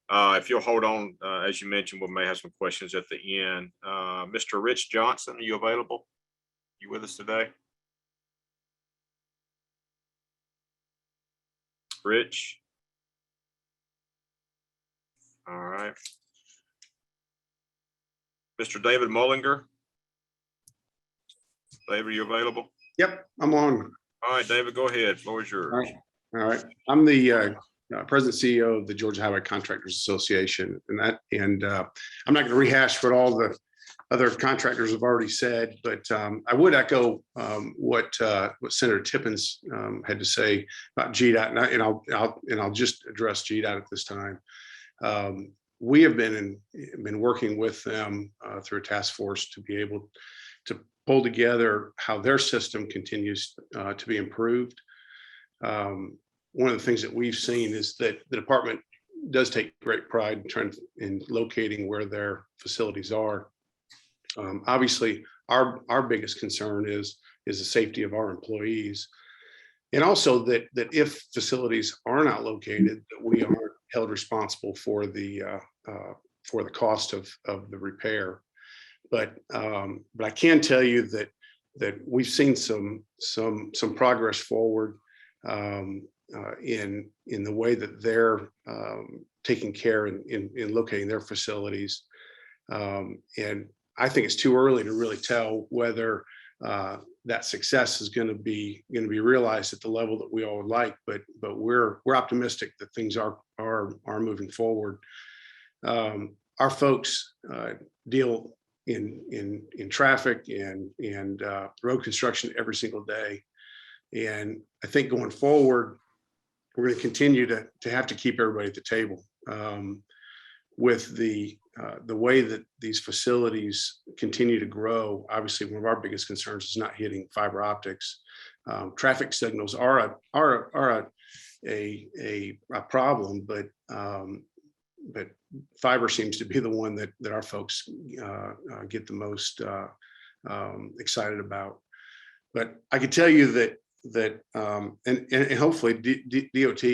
If you'll hold on, as you mentioned, we may have some questions at the end. Mr. Rich Johnson, are you available? You with us today? Rich? All right. Mr. David Mullinger? David, are you available? Yep, I'm on. All right, David, go ahead. Floor is yours. All right. I'm the president CEO of the Georgia Highway Contractors Association, and I'm not going to rehash what all the other contractors have already said, but I would echo what Senator Tippins had to say about GDOT, and I'll just address GDOT at this time. We have been working with them through a task force to be able to pull together how their system continues to be improved. One of the things that we've seen is that the department does take great pride in locating where their facilities are. Obviously, our biggest concern is the safety of our employees, and also that if facilities are not located, that we are held responsible for the cost of the repair. But I can tell you that we've seen some progress forward in the way that they're taking care in locating their facilities, and I think it's too early to really tell whether that success is going to be realized at the level that we all would like. But we're optimistic that things are moving forward. Our folks deal in traffic and road construction every single day. And I think going forward, we're going to continue to have to keep everybody at the table. With the way that these facilities continue to grow, obviously one of our biggest concerns is not hitting fiber optics. Traffic signals are a problem, but fiber seems to be the one that our folks get the most excited about. But I can tell you that and hopefully DOT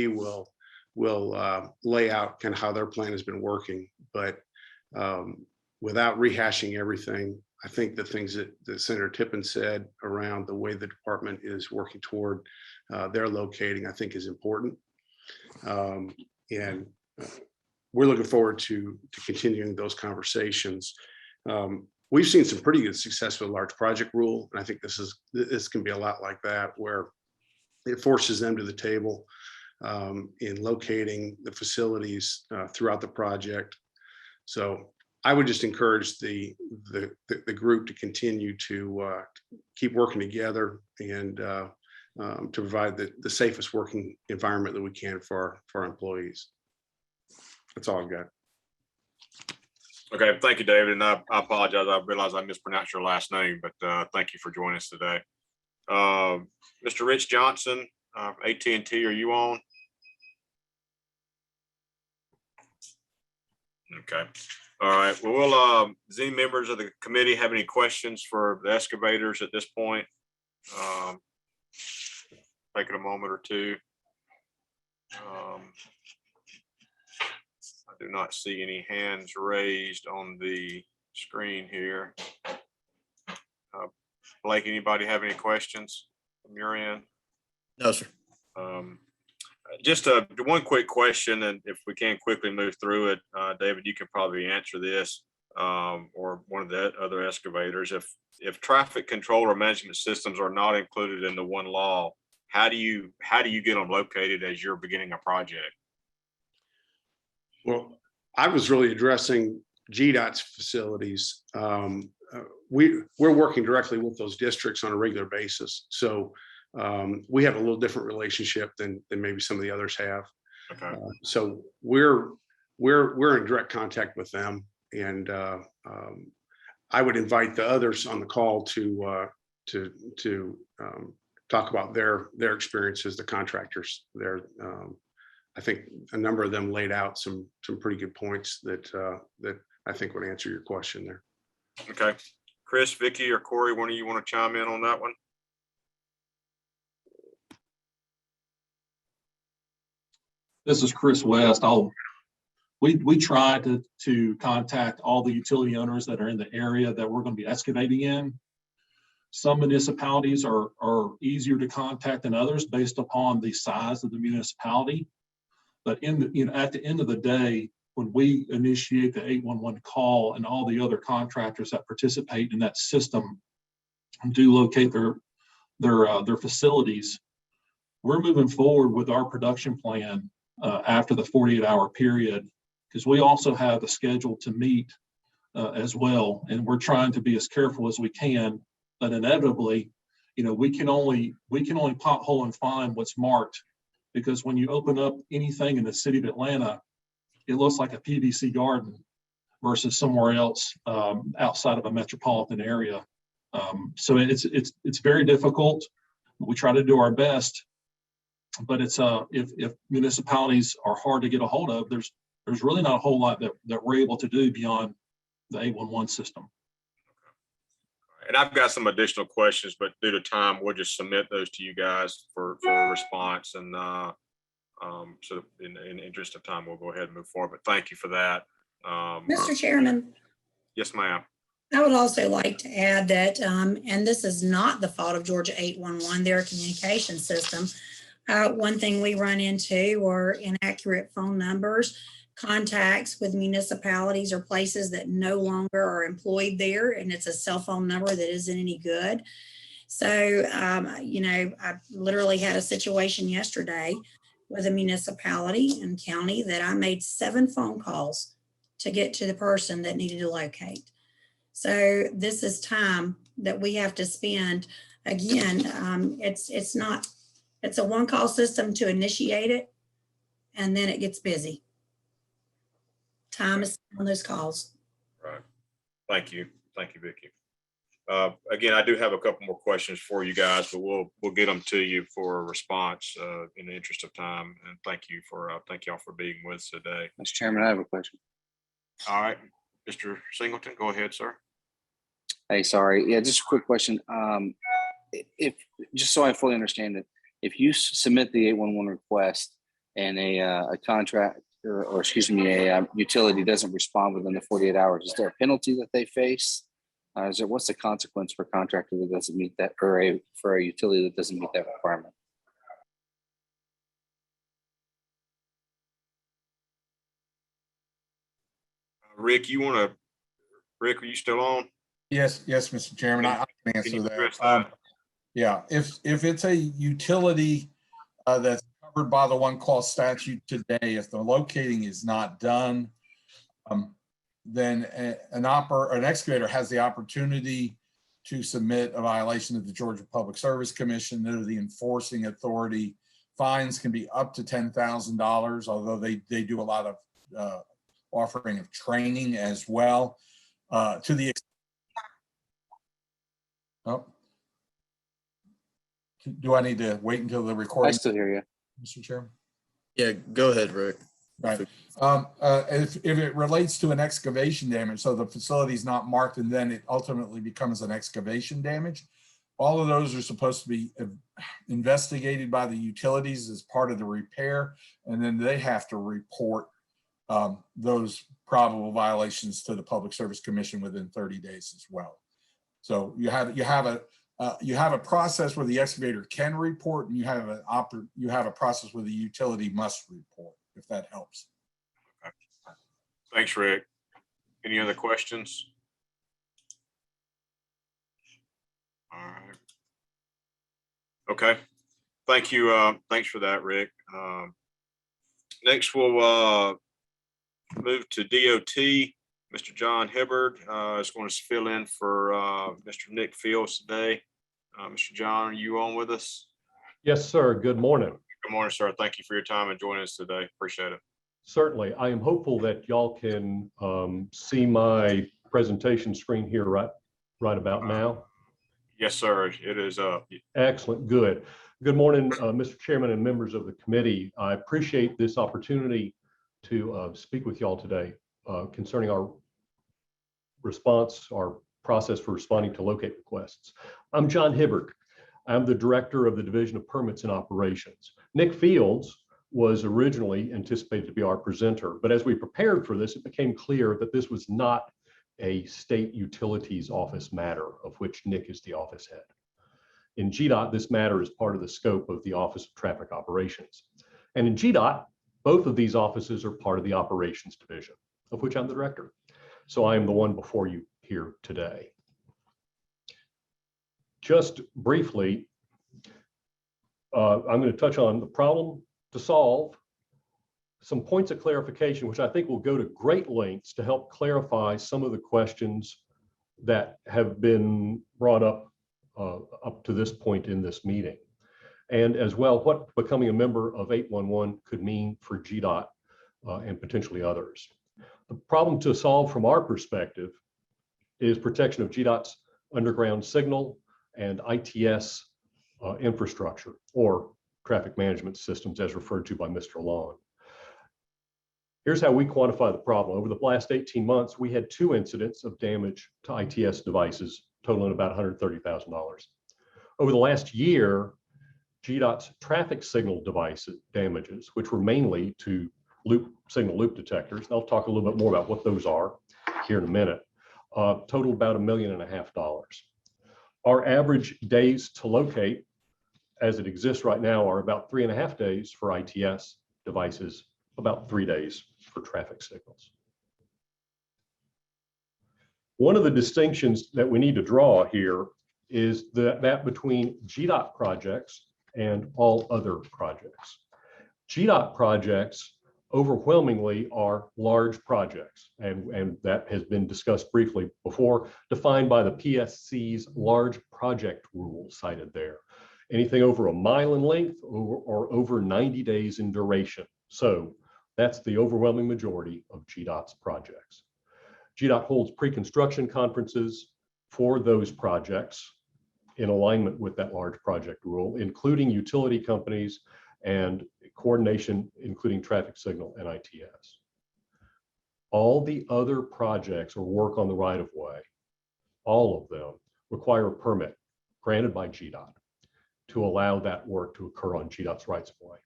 will lay out kind of how their plan has been working, but without rehashing everything, I think the things that Senator Tippin said around the way the department is working toward their locating, I think is important. And we're looking forward to continuing those conversations. We've seen some pretty good success with large project rule, and I think this can be a lot like that, where it forces them to the table in locating the facilities throughout the project. So I would just encourage the group to continue to keep working together and to provide the safest working environment that we can for our employees. That's all I've got. Okay, thank you, David. And I apologize. I realized I mispronounced your last name, but thank you for joining us today. Mr. Rich Johnson, AT&T, are you on? Okay. All right. Well, does any members of the committee have any questions for the excavators at this point? Take it a moment or two. I do not see any hands raised on the screen here. Blake, anybody have any questions from your end? No, sir. Just one quick question, and if we can quickly move through it, David, you can probably answer this, or one of the other excavators. If traffic control or management systems are not included in the one law, how do you get them located as you're beginning a project? Well, I was really addressing GDOT's facilities. We're working directly with those districts on a regular basis. So we have a little different relationship than maybe some of the others have. Okay. So we're in direct contact with them, and I would invite the others on the call to talk about their experiences, the contractors. I think a number of them laid out some pretty good points that I think would answer your question there. Okay, Chris, Vicky, or Corey, one of you want to chime in on that one? This is Chris West. We try to contact all the utility owners that are in the area that we're going to be excavating in. Some municipalities are easier to contact than others based upon the size of the municipality. But at the end of the day, when we initiate the 811 call and all the other contractors that participate in that system do locate their facilities, we're moving forward with our production plan after the 48-hour period, because we also have a schedule to meet as well, and we're trying to be as careful as we can. But inevitably, we can only pothole and find what's marked, because when you open up anything in the city of Atlanta, it looks like a PVC garden versus somewhere else outside of a metropolitan area. So it's very difficult. We try to do our best, but it's if municipalities are hard to get a hold of, there's really not a whole lot that we're able to do beyond the 811 system. And I've got some additional questions, but due to time, we'll just submit those to you guys for a response. And so in the interest of time, we'll go ahead and move forward. But thank you for that. Mr. Chairman. Yes, ma'am. I would also like to add that, and this is not the fault of Georgia 811, their communication system. One thing we run into are inaccurate phone numbers, contacts with municipalities or places that no longer are employed there, and it's a cell phone number that isn't any good. So, I literally had a situation yesterday with a municipality and county that I made 7 phone calls to get to the person that needed to locate. So this is time that we have to spend. Again, it's a one-call system to initiate it, and then it gets busy. Time is on those calls. Right. Thank you. Thank you, Vicki. Again, I do have a couple more questions for you guys, but we'll get them to you for a response in the interest of time. And thank y'all for being with us today. Mr. Chairman, I have a question. All right, Mr. Singleton, go ahead, sir. Hey, sorry. Yeah, just a quick question. If just so I fully understand it, if you submit the 811 request and a contract or excuse me, a utility doesn't respond within the 48 hours, is there a penalty that they face? What's the consequence for a contractor that doesn't meet that, or for a utility that doesn't meet that requirement? Rick, Rick, are you still on? Yes, Mr. Chairman, I can answer address that. Yeah, if it's a utility that's covered by the one call statute today, if the locating is not done, then an excavator has the opportunity to submit a violation of the Georgia Public Service Commission. They're the enforcing authority. Fines can be up to $10,000, although they do a lot of offering of training as well. To the do I need to wait until the recording? I still hear you, Mr. Chairman. Yeah, go ahead, Rick. Right. If it relates to an excavation damage, so the facility is not marked and then it ultimately becomes an excavation damage, all of those are supposed to be investigated by the utilities as part of the repair, and then they have to report those probable violations to the Public Service Commission within 30 days as well. So you have a process where the excavator can report, and you have a process where the utility must report, if that helps. Okay. Thanks, Rick. Any other questions? All right. Okay. Thank you. Thanks for that, Rick. Next, we'll move to DOT. Mr. John Hibbard is going to fill in for Mr. Nick Fields today. Mr. John, are you on with us? Yes, sir. Good morning. Good morning, sir. Thank you for your time and joining us today. Appreciate it. Certainly. I am hopeful that y'all can see my presentation screen here right about now. Yes, sir. It is up. Excellent. Good. Good morning, Mr. Chairman and members of the committee. I appreciate this opportunity to speak with y'all today concerning our response, our process for responding to locate requests. I'm John Hibbard. I'm the director of the Division of Permits and Operations. Nick Fields was originally anticipated to be our presenter, but as we prepared for this, it became clear that this was not a state utilities office matter of which Nick is the office head. In GDOT, this matter is part of the scope of the Office of Traffic Operations. And in GDOT, both of these offices are part of the Operations Division, of which I'm the director. So I am the one before you here today. Just briefly, I'm going to touch on the problem to solve, some points of clarification, which I think will go to great lengths to help clarify some of the questions that have been brought up to this point in this meeting. And as well, what becoming a member of 811 could mean for GDOT and potentially others. The problem to solve from our perspective is protection of GDOT's underground signal and ITS infrastructure, or traffic management systems as referred to by Mr. Long. Here's how we quantify the problem. Over the last 18 months, we had 2 incidents of damage to ITS devices totaling about $130,000. Over the last year, GDOT's traffic signal device damages, which were mainly to signal loop detectors, I'll talk a little bit more about what those are here in a minute, total about $1.5 million. Our average days to locate as it exists right now are about 3.5 days for ITS devices, about 3 days for traffic signals. One of the distinctions that we need to draw here is that between GDOT projects and all other projects. GDOT projects overwhelmingly are large projects. And that has been discussed briefly before, defined by the PSC's large project rule cited there. Anything over 1 mile in length or over 90 days in duration. So that's the overwhelming majority of GDOT's projects. GDOT holds pre-construction conferences for those projects in alignment with that large project rule, including utility companies and coordination, including traffic signal and ITS. All the other projects or work on the right of way, all of them require a permit granted by GDOT to allow that work to occur on GDOT's rights of way.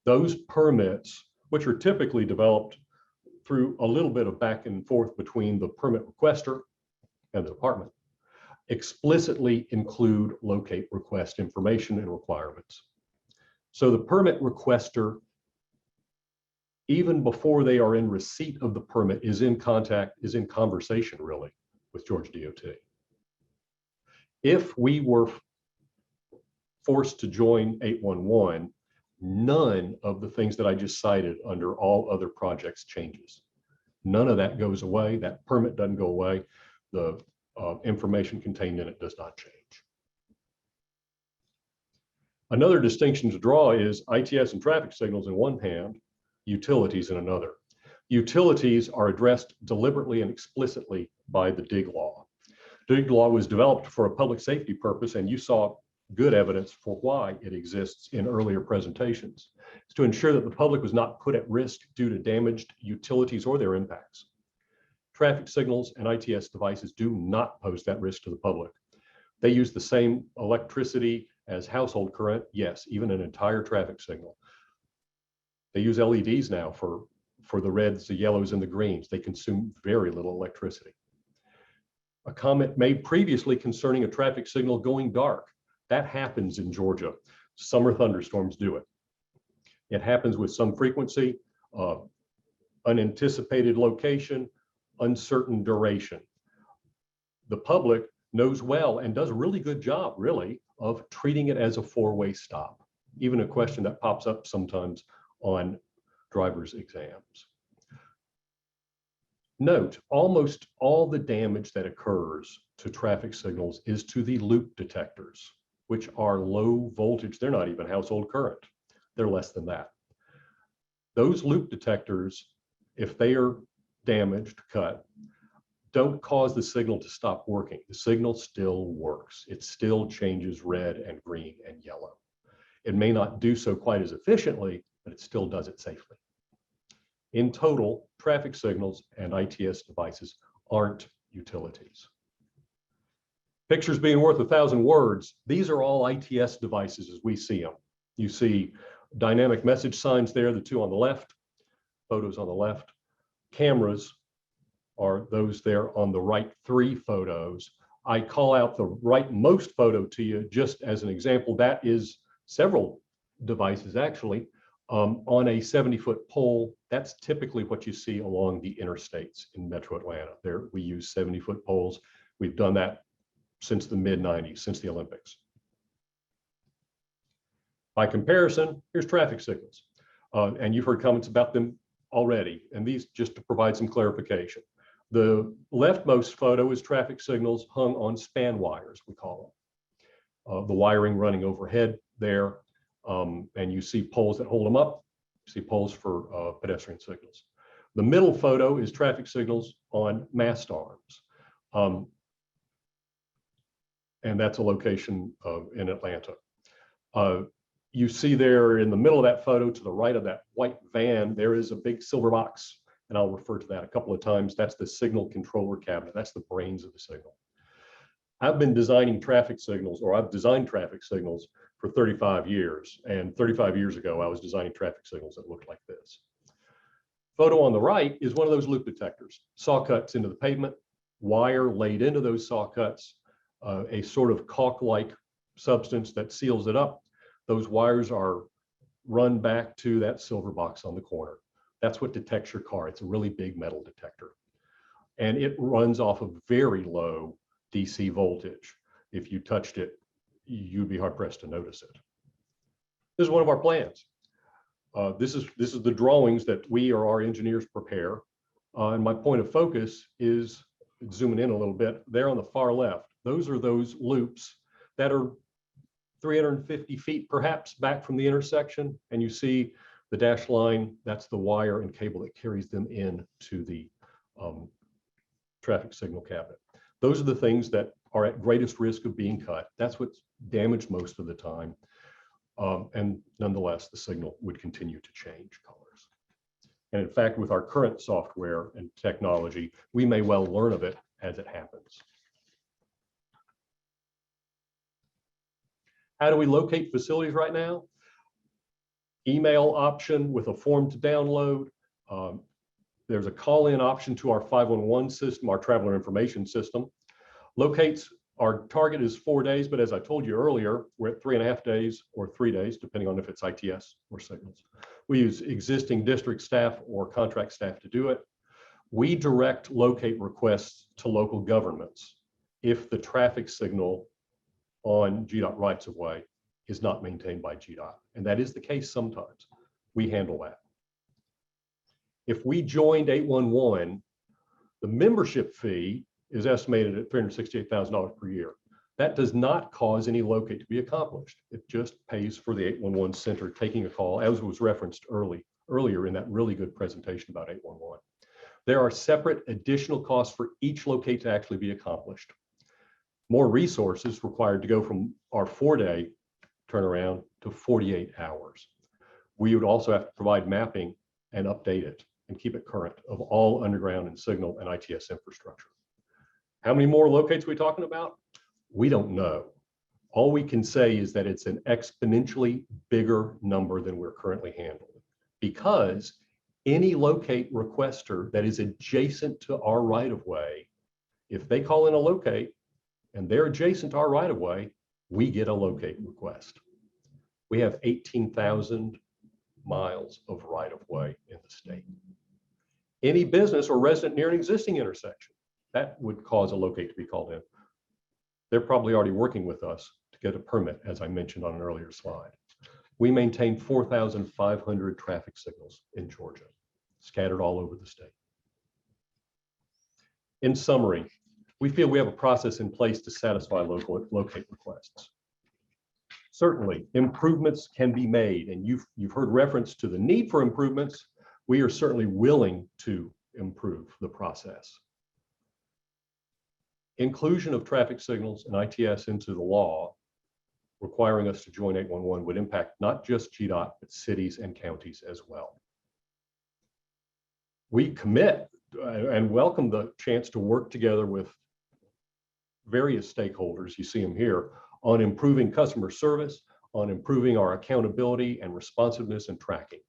Those permits, which are typically developed through a little bit of back and forth between the permit requester and the department, explicitly include locate request information and requirements. So the permit requester, even before they are in receipt of the permit, is in conversation really with Georgia DOT. If we were forced to join 811, none of the things that I just cited under all other projects changes. None of that goes away. That permit doesn't go away. The information contained in it does not change. Another distinction to draw is ITS and traffic signals in one hand, utilities in another. Utilities are addressed deliberately and explicitly by the DIG law. DIG law was developed for a public safety purpose, and you saw good evidence for why it exists in earlier presentations. It's to ensure that the public was not put at risk due to damaged utilities or their impacts. Traffic signals and ITS devices do not pose that risk to the public. They use the same electricity as household current, yes, even an entire traffic signal. They use LEDs now for the reds, the yellows, and the greens. They consume very little electricity. A comment made previously concerning a traffic signal going dark. That happens in Georgia. Summer thunderstorms do it. It happens with some frequency, unanticipated location, uncertain duration. The public knows well and does a really good job, really, of treating it as a four-way stop. Even a question that pops up sometimes on driver's exams. Note, almost all the damage that occurs to traffic signals is to the loop detectors, which are low voltage. They're not even household current. They're less than that. Those loop detectors, if they are damaged, cut, don't cause the signal to stop working. The signal still works. It still changes red and green and yellow. It may not do so quite as efficiently, but it still does it safely. In total, traffic signals and ITS devices aren't utilities. Pictures being worth 1,000 words. These are all ITS devices as we see them. You see dynamic message signs there, the two on the left, photos on the left. Cameras are those there on the right, 3 photos. I call out the rightmost photo to you just as an example. That is several devices actually on a 70-foot pole. That's typically what you see along the interstates in Metro Atlanta. There we use 70-foot poles. We've done that since the mid-90s, since the Olympics. By comparison, here's traffic signals. And you've heard comments about them already, and these just to provide some clarification. The leftmost photo is traffic signals hung on span wires, we call them. The wiring running overhead there, and you see poles that hold them up. You see poles for pedestrian signals. The middle photo is traffic signals on mast arms. And that's a location in Atlanta. You see there in the middle of that photo to the right of that white van, there is a big silver box, and I'll refer to that a couple of times. That's the signal controller cabinet. That's the brains of the signal. I've been designing traffic signals, or I've designed traffic signals for 35 years. And 35 years ago, I was designing traffic signals that looked like this. Photo on the right is one of those loop detectors. Saw cuts into the pavement, wire laid into those saw cuts, a sort of caulk-like substance that seals it up. Those wires are run back to that silver box on the corner. That's what detects your car. It's a really big metal detector. And it runs off of very low DC voltage. If you touched it, you'd be hard pressed to notice it. This is one of our plans. This is the drawings that we or our engineers prepare. And my point of focus is zooming in a little bit there on the far left. Those are those loops that are 350 feet perhaps back from the intersection. And you see the dashed line, that's the wire and cable that carries them in to the traffic signal cabinet. Those are the things that are at greatest risk of being cut. That's what's damaged most of the time. And nonetheless, the signal would continue to change colors. And in fact, with our current software and technology, we may well learn of it as it happens. How do we locate facilities right now? Email option with a form to download. There's a call-in option to our 511 system, our traveler information system. Locates, our target is 4 days, but as I told you earlier, we're at 3.5 days or 3 days, depending on if it's ITS or signals. We use existing district staff or contract staff to do it. We direct locate requests to local governments if the traffic signal on GDOT rights of way is not maintained by GDOT. And that is the case sometimes. We handle that. If we joined 811, the membership fee is estimated at $368,000 per year. That does not cause any locate to be accomplished. It just pays for the 811 center taking a call, as was referenced earlier in that really good presentation about 811. There are separate additional costs for each locate to actually be accomplished. More resources required to go from our 4-day turnaround to 48 hours. We would also have to provide mapping and update it and keep it current of all underground and signal and ITS infrastructure. How many more locates are we talking about? We don't know. All we can say is that it's an exponentially bigger number than we're currently handling, because any locate requester that is adjacent to our right of way, if they call in a locate and they're adjacent to our right of way, we get a locate request. We have 18,000 miles of right of way in the state. Any business or resident near an existing intersection, that would cause a locate to be called in. They're probably already working with us to get a permit, as I mentioned on an earlier slide. We maintain 4,500 traffic signals in Georgia, scattered all over the state. In summary, we feel we have a process in place to satisfy local locate requests. Certainly, improvements can be made, and you've heard reference to the need for improvements. We are certainly willing to improve the process. Inclusion of traffic signals and ITS into the law requiring us to join 811 would impact not just GDOT, but cities and counties as well. We commit and welcome the chance to work together with various stakeholders, you see them here, on improving customer service, on improving our accountability and responsiveness and tracking.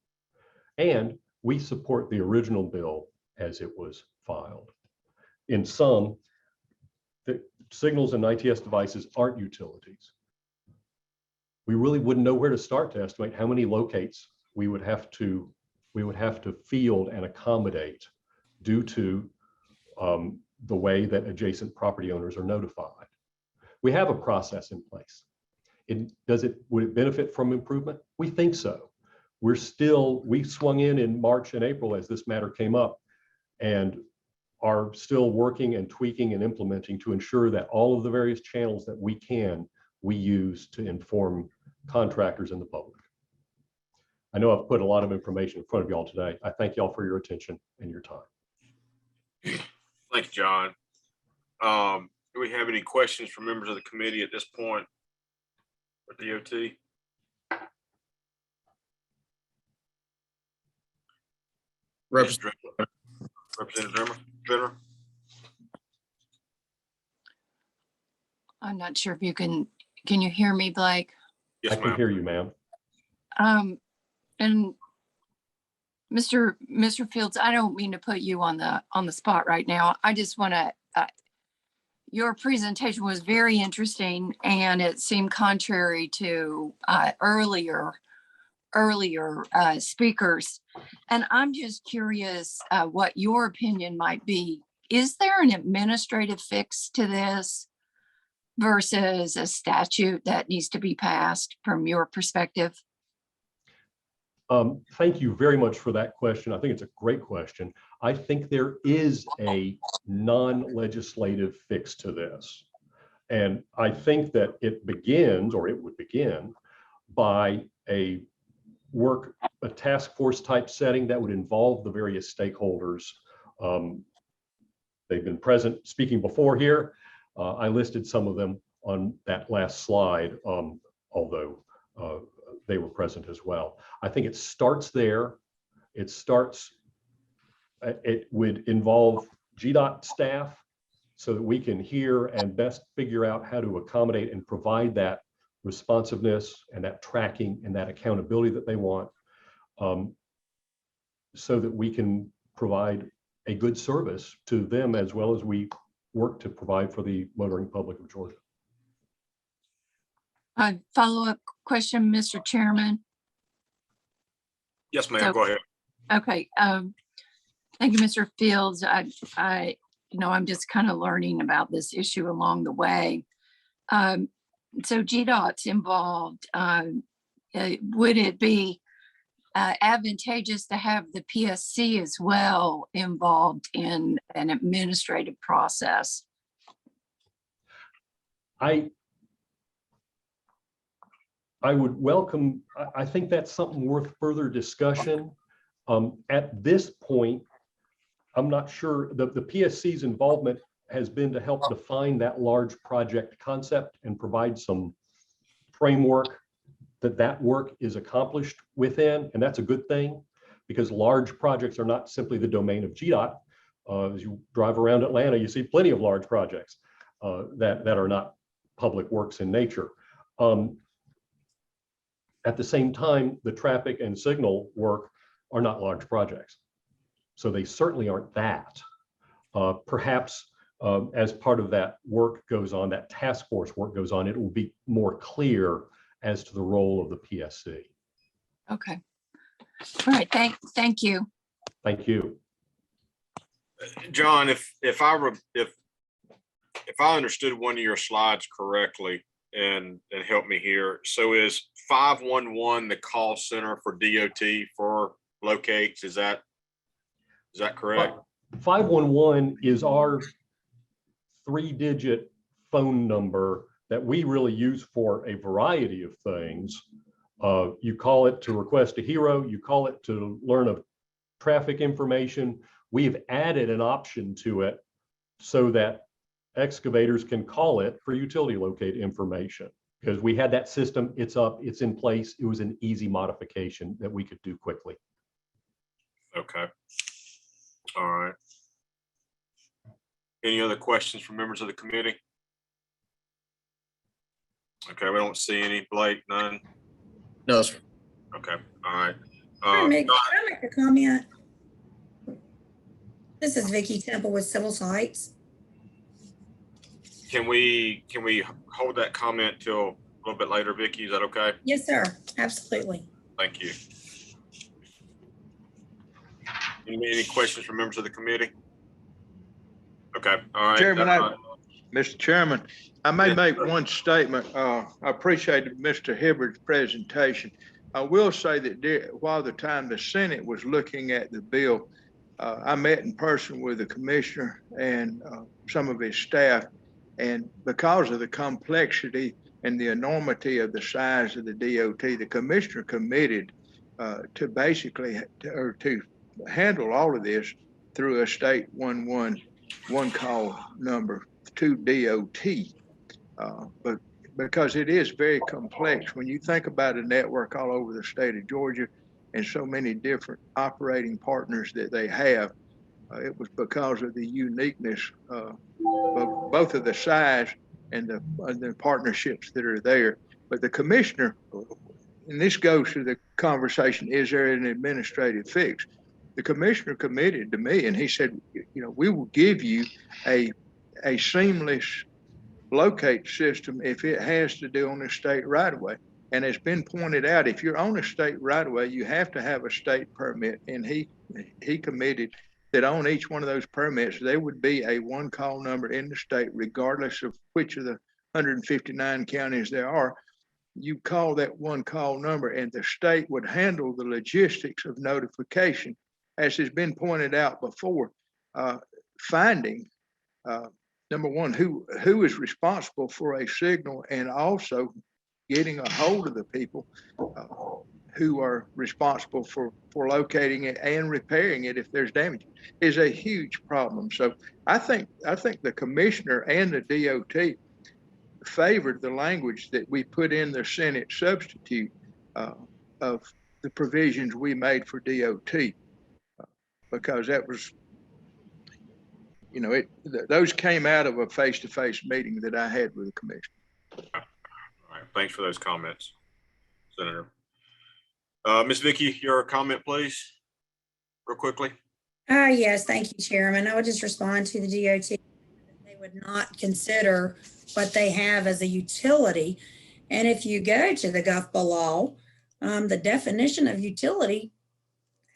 And we support the original bill as it was filed. In sum, the signals and ITS devices aren't utilities. We really wouldn't know where to start to estimate how many locates we would have to field and accommodate due to the way that adjacent property owners are notified. We have a process in place. Would it benefit from improvement? We think so. We swung in March and April as this matter came up, and are still working and tweaking and implementing to ensure that all of the various channels that we use to inform contractors and the public. I know I've put a lot of information in front of y'all today. I thank y'all for your attention and your time. Thank you, John. Do we have any questions from members of the committee at this point for DOT? Representative Drimmer. I'm not sure if you can you hear me, Blake? Yes, I can hear you, ma'am. And Mr. Fields, I don't mean to put you on the spot right now. I just want to, your presentation was very interesting, and it seemed contrary to earlier speakers. And I'm just curious what your opinion might be. Is there an administrative fix to this versus a statute that needs to be passed from your perspective? Thank you very much for that question. I think it's a great question. I think there is a non-legislative fix to this. And I think that it begins, or it would begin, by a task force type setting that would involve the various stakeholders. They've been present speaking before here. I listed some of them on that last slide, although they were present as well. I think it starts there. It would involve GDOT staff so that we can hear and best figure out how to accommodate and provide that responsiveness and that tracking and that accountability that they want, so that we can provide a good service to them as well as we work to provide for the motoring public of Georgia. Follow-up question, Mr. Chairman. Yes, ma'am. Go ahead. Okay. Thank you, Mr. Fields. I'm just kind of learning about this issue along the way. So GDOT's involved. Would it be advantageous to have the PSC as well involved in an administrative process? I would welcome, I think that's something worth further discussion. At this point, I'm not sure, the PSC's involvement has been to help define that large project concept and provide some framework that work is accomplished within, and that's a good thing because large projects are not simply the domain of GDOT. As you drive around Atlanta, you see plenty of large projects that are not public works in nature. At the same time, the traffic and signal work are not large projects. So they certainly aren't that. Perhaps as part of that work goes on, that task force work goes on, it will be more clear as to the role of the PSC. Okay. All right. Thank you. Thank you. John, if I understood one of your slides correctly, and help me here. So is 511 the call center for DOT for locates? Is that correct? 511 is our 3-digit phone number that we really use for a variety of things. You call it to request a hero, you call it to learn of traffic information. We've added an option to it so that excavators can call it for utility locate information, because we had that system, it's up, it's in place. It was an easy modification that we could do quickly. Okay. All right. Any other questions from members of the committee? Okay, we don't see any. Blake, none? No, sir. Okay, all right. Can I make a comment? This is Vicki Temple with Civil Sites. Can we hold that comment till a little bit later, Vicki? Is that okay? Yes, sir. Absolutely. Thank you. Any questions from members of the committee? Okay, all right. Chairman, Mr. Chairman, I may make one statement. I appreciated Mr. Hibbard's presentation. I will say that while the time the Senate was looking at the bill, I met in person with the commissioner and some of his staff. And because of the complexity and the enormity of the size of the DOT, the commissioner committed to basically to handle all of this through a state 111 call number to DOT. But because it is very complex, when you think about a network all over the state of Georgia and so many different operating partners that they have, it was because of the uniqueness of both of the size and the partnerships that are there. But the commissioner, and this goes to the conversation, is there an administrative fix? The commissioner committed to me and he said, we will give you a seamless locate system if it has to do on a state right of way. And it's been pointed out, if you're on a state right of way, you have to have a state permit. And he committed that on each one of those permits, there would be a one call number in the state, regardless of which of the 159 counties there are. you call that one call number and the state would handle the logistics of notification, as has been pointed out before, finding, number one, who is responsible for a signal, and also getting a hold of the people who are responsible for locating it and repairing it if there's damage, is a huge problem. So I think the commissioner and the DOT favored the language that we put in the Senate substitute of the provisions we made for DOT, because that was, you know, those came out of a face-to-face meeting that I had with the commissioner. All right, thanks for those comments, Senator. Ms. Vicky, your comment, please, real quickly. Yes, thank you, Chairman. I would just respond to the DOT. They would not consider what they have as a utility. And if you go to the GovBA law, the definition of utility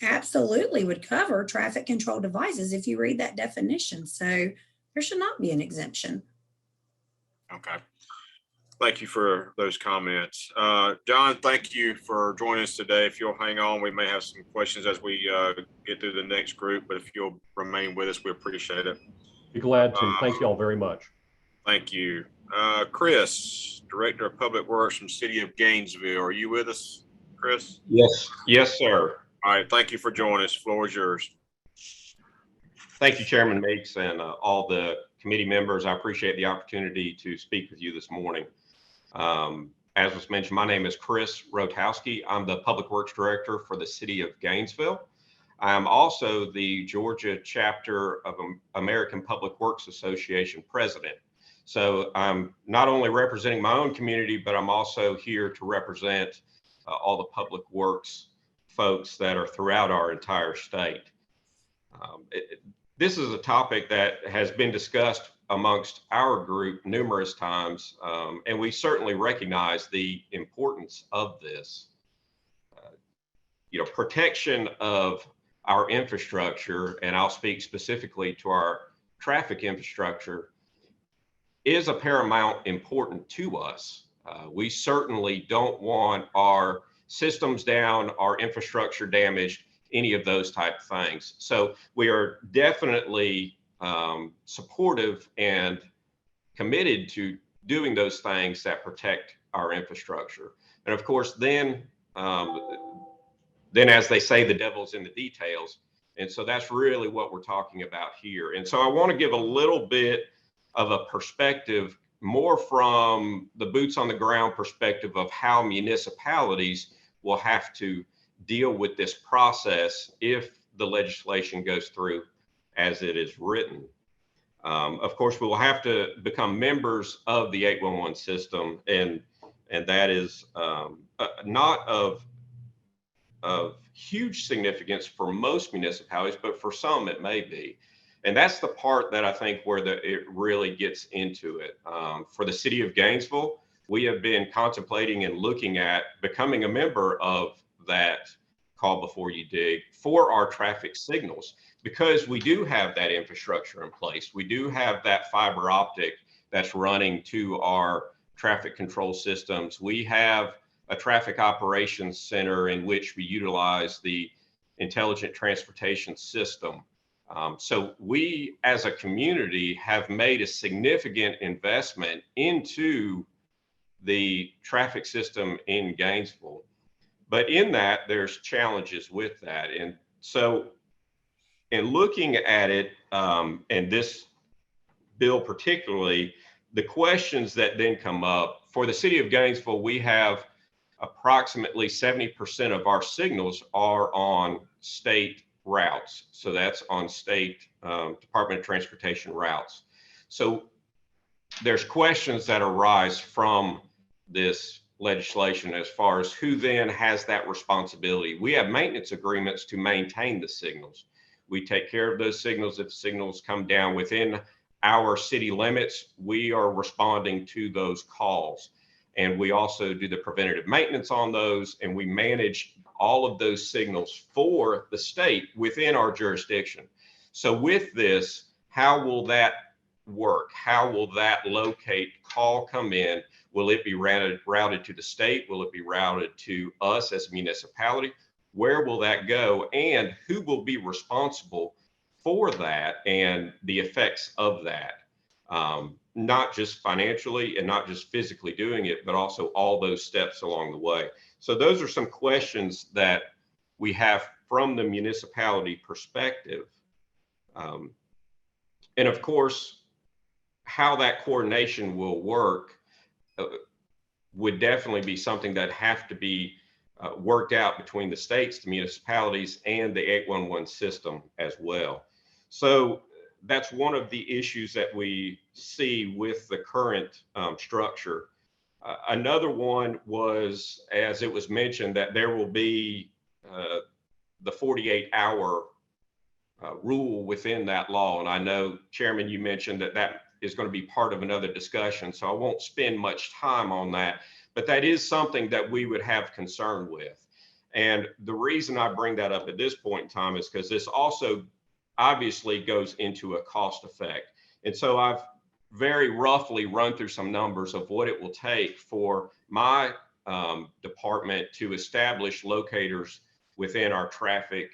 absolutely would cover traffic control devices if you read that definition. So there should not be an exemption. Okay. Thank you for those comments. John, thank you for joining us today. If you'll hang on, we may have some questions as we get through the next group, but if you'll remain with us, we appreciate it. Be glad to. Thank you all very much. Thank you. Chris, Director of Public Works from City of Gainesville. Are you with us, Chris? Yes. Yes, sir. All right. Thank you for joining us. Floor is yours. Thank you, Chairman Meeks, and all the committee members. I appreciate the opportunity to speak with you this morning. As was mentioned, my name is Chris Rotowski. I'm the Public Works Director for the City of Gainesville. I'm also the Georgia chapter of American Public Works Association president. So I'm not only representing my own community, but I'm also here to represent all the public works folks that are throughout our entire state. This is a topic that has been discussed amongst our group numerous times, and we certainly recognize the importance of this. You know, protection of our infrastructure, and I'll speak specifically to our traffic infrastructure, is a paramount important to us. We certainly don't want our systems down, our infrastructure damaged, any of those type of things. So we are definitely supportive and committed to doing those things that protect our infrastructure. And of course, then as they say, the devil's in the details. And so that's really what we're talking about here. And so I want to give a little bit of a perspective, more from the boots on the ground perspective of how municipalities will have to deal with this process if the legislation goes through as it is written. Of course, we will have to become members of the 811 system, and that is not of huge significance for most municipalities, but for some it may be. And that's the part that I think where it really gets into it. For the City of Gainesville, we have been contemplating and looking at becoming a member of that call before you dig for our traffic signals, because we do have that infrastructure in place. We do have that fiber optic that's running to our traffic control systems. We have a traffic operations center in which we utilize the intelligent transportation system. So we as a community have made a significant investment into the traffic system in Gainesville. But in that, there's challenges with that. And so in looking at it, and this bill particularly, the questions that then come up, for the City of Gainesville, we have approximately 70% of our signals are on state routes. So that's on state Department of Transportation routes. So there's questions that arise from this legislation as far as who then has that responsibility. We have maintenance agreements to maintain the signals. We take care of those signals. If signals come down within our city limits, we are responding to those calls. And we also do the preventative maintenance on those, and we manage all of those signals for the state within our jurisdiction. So with this, how will that work? How will that locate call come in? Will it be routed to the state? Will it be routed to us as a municipality? Where will that go? And who will be responsible for that and the effects of that? Not just financially and not just physically doing it, but also all those steps along the way. So those are some questions that we have from the municipality perspective. And of course, how that coordination will work would definitely be something that have to be worked out between the states, the municipalities, and the 811 system as well. So that's one of the issues that we see with the current structure. Another one was, as it was mentioned, that there will be the 48-hour rule within that law. And I know, Chairman, you mentioned that that is going to be part of another discussion, so I won't spend much time on that. But that is something that we would have concern with. And the reason I bring that up at this point in time is because this also obviously goes into a cost effect. And so I've very roughly run through some numbers of what it will take for my department to establish locators within our traffic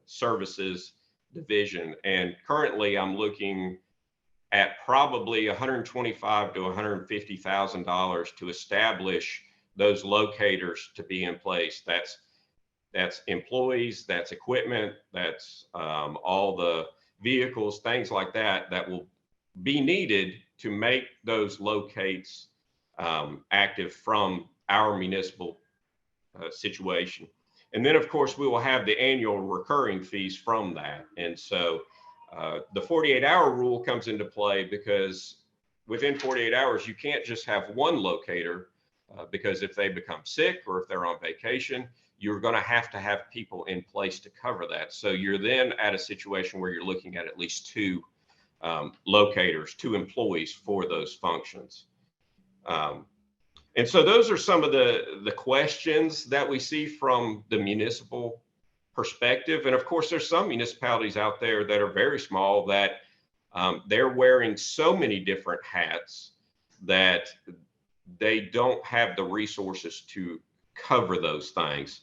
services division. And currently I'm looking at probably $125,000 to $150,000 to establish those locators to be in place. That's employees, that's equipment, that's all the vehicles, things like that, that will be needed to make those locates active from our municipal situation. And then of course we will have the annual recurring fees from that. And so the 48-hour rule comes into play because within 48 hours, you can't just have one locator because if they become sick or if they're on vacation, you're going to have people in place to cover that. So you're then at a situation where you're looking at least two locators, two employees for those functions. And so those are some of the questions that we see from the municipal perspective. And of course, there's some municipalities out there that are very small that they're wearing so many different hats that they don't have the resources to cover those things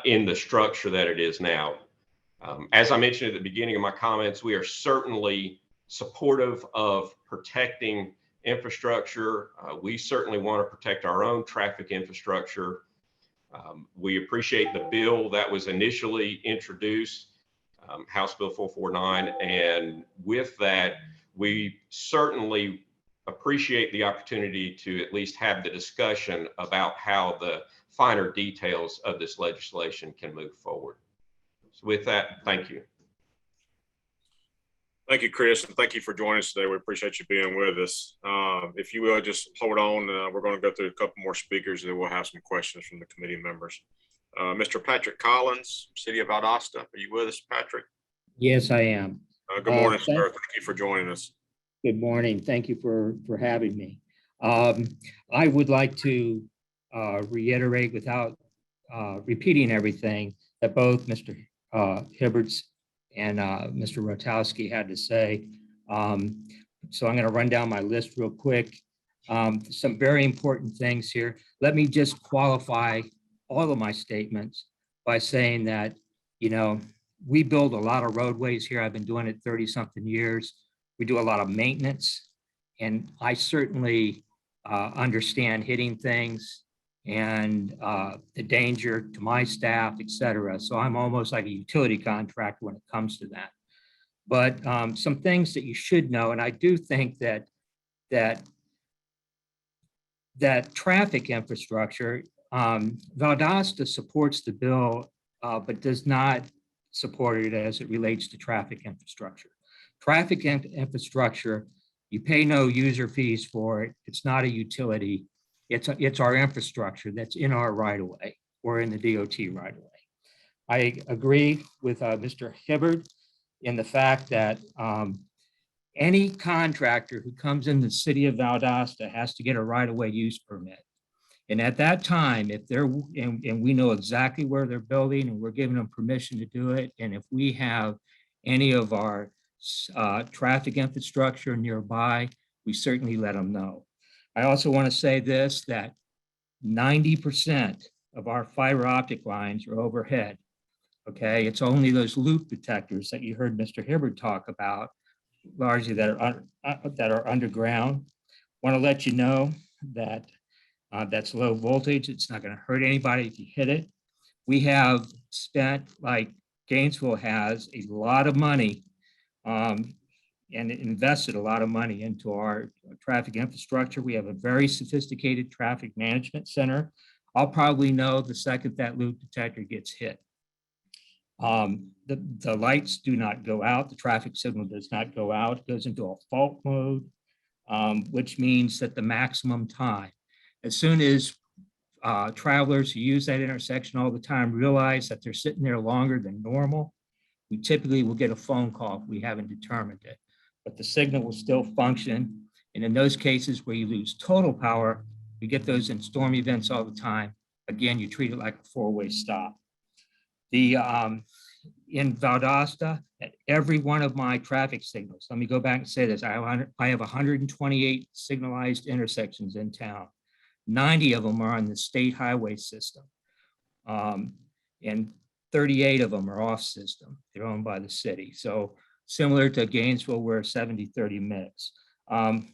in the structure that it is now. As I mentioned at the beginning of my comments, we are certainly supportive of protecting infrastructure. We certainly want to protect our own traffic infrastructure. We appreciate the bill that was initially introduced, House Bill 449. And with that, we certainly appreciate the opportunity to at least have the discussion about how the finer details of this legislation can move forward. So with that, thank you. Thank you, Chris, and thank you for joining us today. We appreciate you being with us. If you will, just hold on. We're going to go through a couple more speakers, and then we'll have some questions from the committee members. Mr. Patrick Collins, City of Valdosta. Are you with us, Patrick? Yes, I am. Good morning, sir. Thank you for joining us. Good morning. Thank you for having me. I would like to reiterate without repeating everything that both Mr. Hibberts and Mr. Rotowski had to say. So I'm going to run down my list real quick. Some very important things here. Let me just qualify all of my statements by saying that, you know, we build a lot of roadways here. I've been doing it 30-something years. We do a lot of maintenance, and I certainly understand hitting things and the danger to my staff, et cetera. So I'm almost like a utility contractor when it comes to that. But some things that you should know, and I do think that traffic infrastructure, Valdosta supports the bill, but does not support it as it relates to traffic infrastructure. Traffic infrastructure, you pay no user fees for it. It's not a utility. It's our infrastructure that's in our right of way or in the DOT right of way. I agree with Mr. Hibbard in the fact that any contractor who comes in the city of Valdosta has to get a right of way use permit. And at that time, if they're, and we know exactly where they're building and we're giving them permission to do it. And if we have any of our traffic infrastructure nearby, we certainly let them know. I also want to say this, that 90% of our fiber optic lines are overhead. Okay, it's only those loop detectors that you heard Mr. Hibbard talk about, largely that are underground. Want to let you know that that's low voltage. It's not going to hurt anybody if you hit it. We have spent, like Gainesville has, a lot of money and invested a lot of money into our traffic infrastructure. We have a very sophisticated traffic management center. I'll probably know the second that loop detector gets hit. The lights do not go out. The traffic signal does not go out. It goes into a fault mode, which means that the maximum time, as soon as travelers who use that intersection all the time realize that they're sitting there longer than normal, we typically will get a phone call if we haven't determined it. But the signal will still function. And in those cases where you lose total power, you get those in storm events all the time. Again, you treat it like a four-way stop. In Valdosta, at every one of my traffic signals, let me go back and say this, I have 128 signalized intersections in town. 90 of them are on the state highway system. And 38 of them are off system. They're owned by the city. So similar to Gainesville, we're 70-30 mix.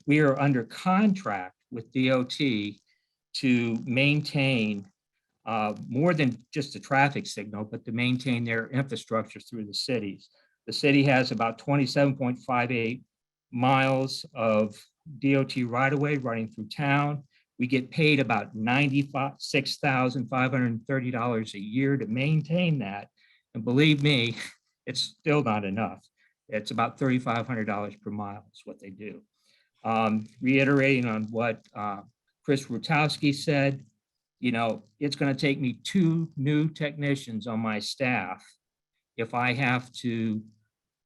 We are under contract with DOT to maintain more than just a traffic signal, but to maintain their infrastructure through the cities. The city has about 27.58 miles of DOT right-of-way running through town. We get paid about $96,530 a year to maintain that. And believe me, it's still not enough. It's about $3,500 per mile is what they do. Reiterating on what Chris Rutowski said, you know, it's going to take me 2 new technicians on my staff if I have to